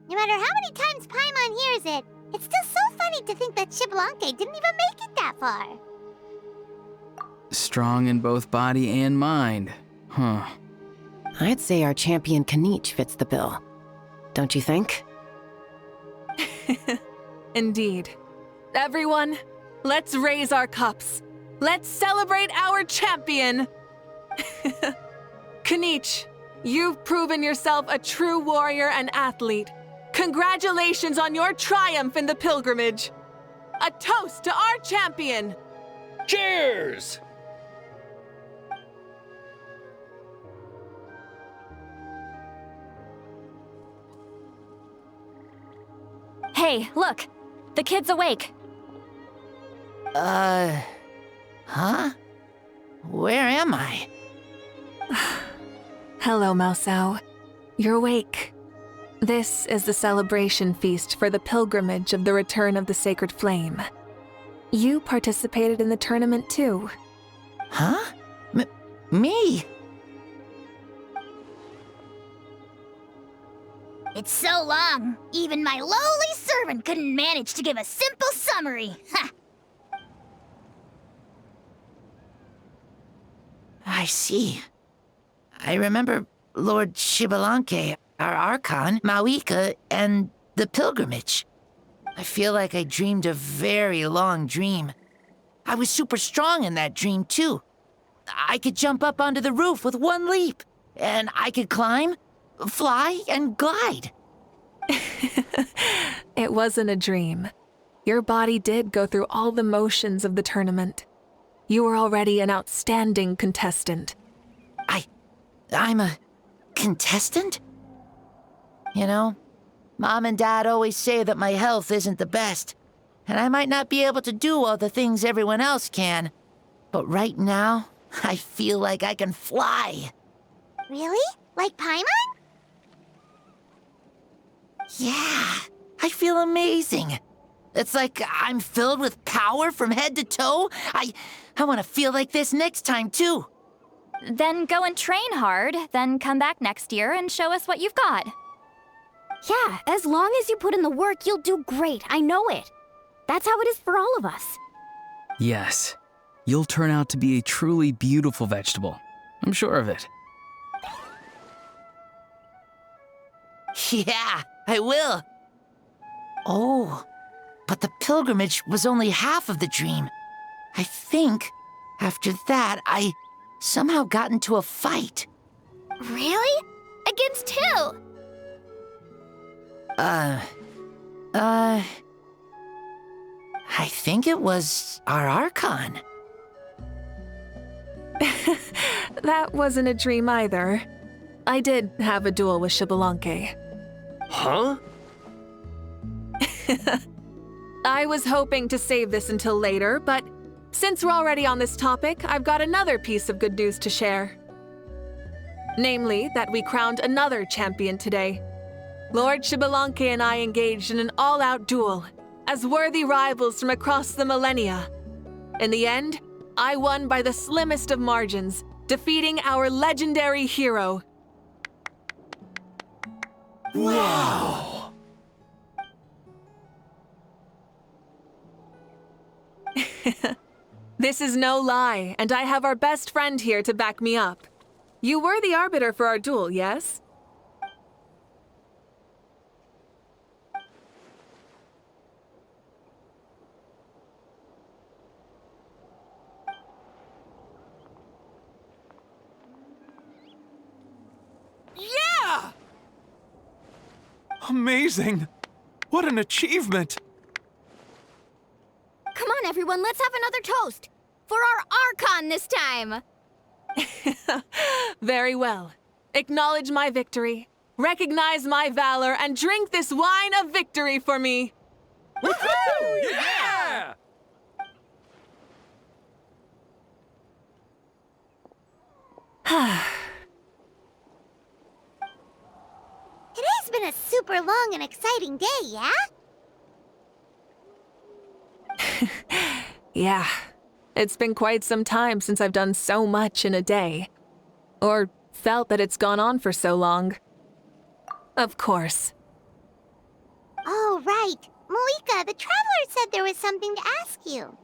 No matter how many times Paimon hears it, it's still so funny to think that Xbalanque didn't even make it that far. Strong in both body and mind. Huh. I'd say our champion Kinich fits the bill. Don't you think? Indeed. Everyone, let's raise our cups. Let's celebrate our champion! Kinich, you've proven yourself a true warrior and athlete. Congratulations on your triumph in the pilgrimage. A toast to our champion! Cheers! Hey, look! The kid's awake. Huh? Where am I? Hello, Mausau. You're awake. This is the celebration feast for the pilgrimage of the return of the sacred flame. You participated in the tournament too. Huh? Me? It's so long, even my lowly servant couldn't manage to give a simple summary. Ha! I see. I remember Lord Xbalanque, our Archon, Mavuika, and the pilgrimage. I feel like I dreamed a very long dream. I was super strong in that dream, too. I could jump up onto the roof with one leap, and I could climb, fly, and glide. It wasn't a dream. Your body did go through all the motions of the tournament. You were already an outstanding contestant. I'm a contestant? You know, Mom and Dad always say that my health isn't the best, and I might not be able to do all the things everyone else can. But right now, I feel like I can fly. Really? Like Paimon? Yeah, I feel amazing. It's like I'm filled with power from head to toe. I want to feel like this next time, too. Then go and train hard, then come back next year and show us what you've got. Yeah, as long as you put in the work, you'll do great. I know it. That's how it is for all of us. Yes, you'll turn out to be a truly beautiful vegetable. I'm sure of it. Yeah, I will. Oh, but the pilgrimage was only half of the dream. I think after that, I somehow got into a fight. Really? Against who? I think it was our Archon. That wasn't a dream either. I did have a duel with Xbalanque. Huh? I was hoping to save this until later, but since we're already on this topic, I've got another piece of good news to share. Namely, that we crowned another champion today. Lord Xbalanque and I engaged in an all-out duel, as worthy rivals from across the millennia. In the end, I won by the slimmest of margins, defeating our legendary hero. Wow! This is no lie, and I have our best friend here to back me up. You were the arbiter for our duel, yes? Yeah! Amazing! What an achievement! Come on, everyone, let's have another toast. For our Archon this time. Very well. Acknowledge my victory, recognize my valor, and drink this wine of victory for me. Woohoo! Yeah! Today's been a super long and exciting day, yeah? Yeah, it's been quite some time since I've done so much in a day. Or felt that it's gone on for so long. Of course. Oh, right. Mavuika, the Traveler said there was something to ask you.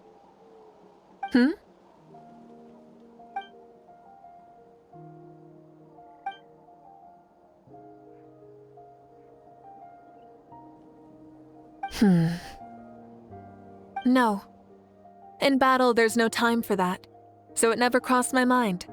No. In battle, there's no time for that, so it never crossed my mind.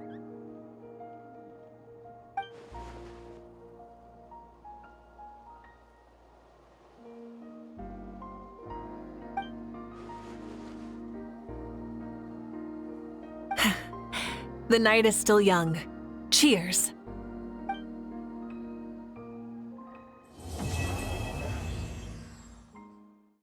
The night is still young. Cheers.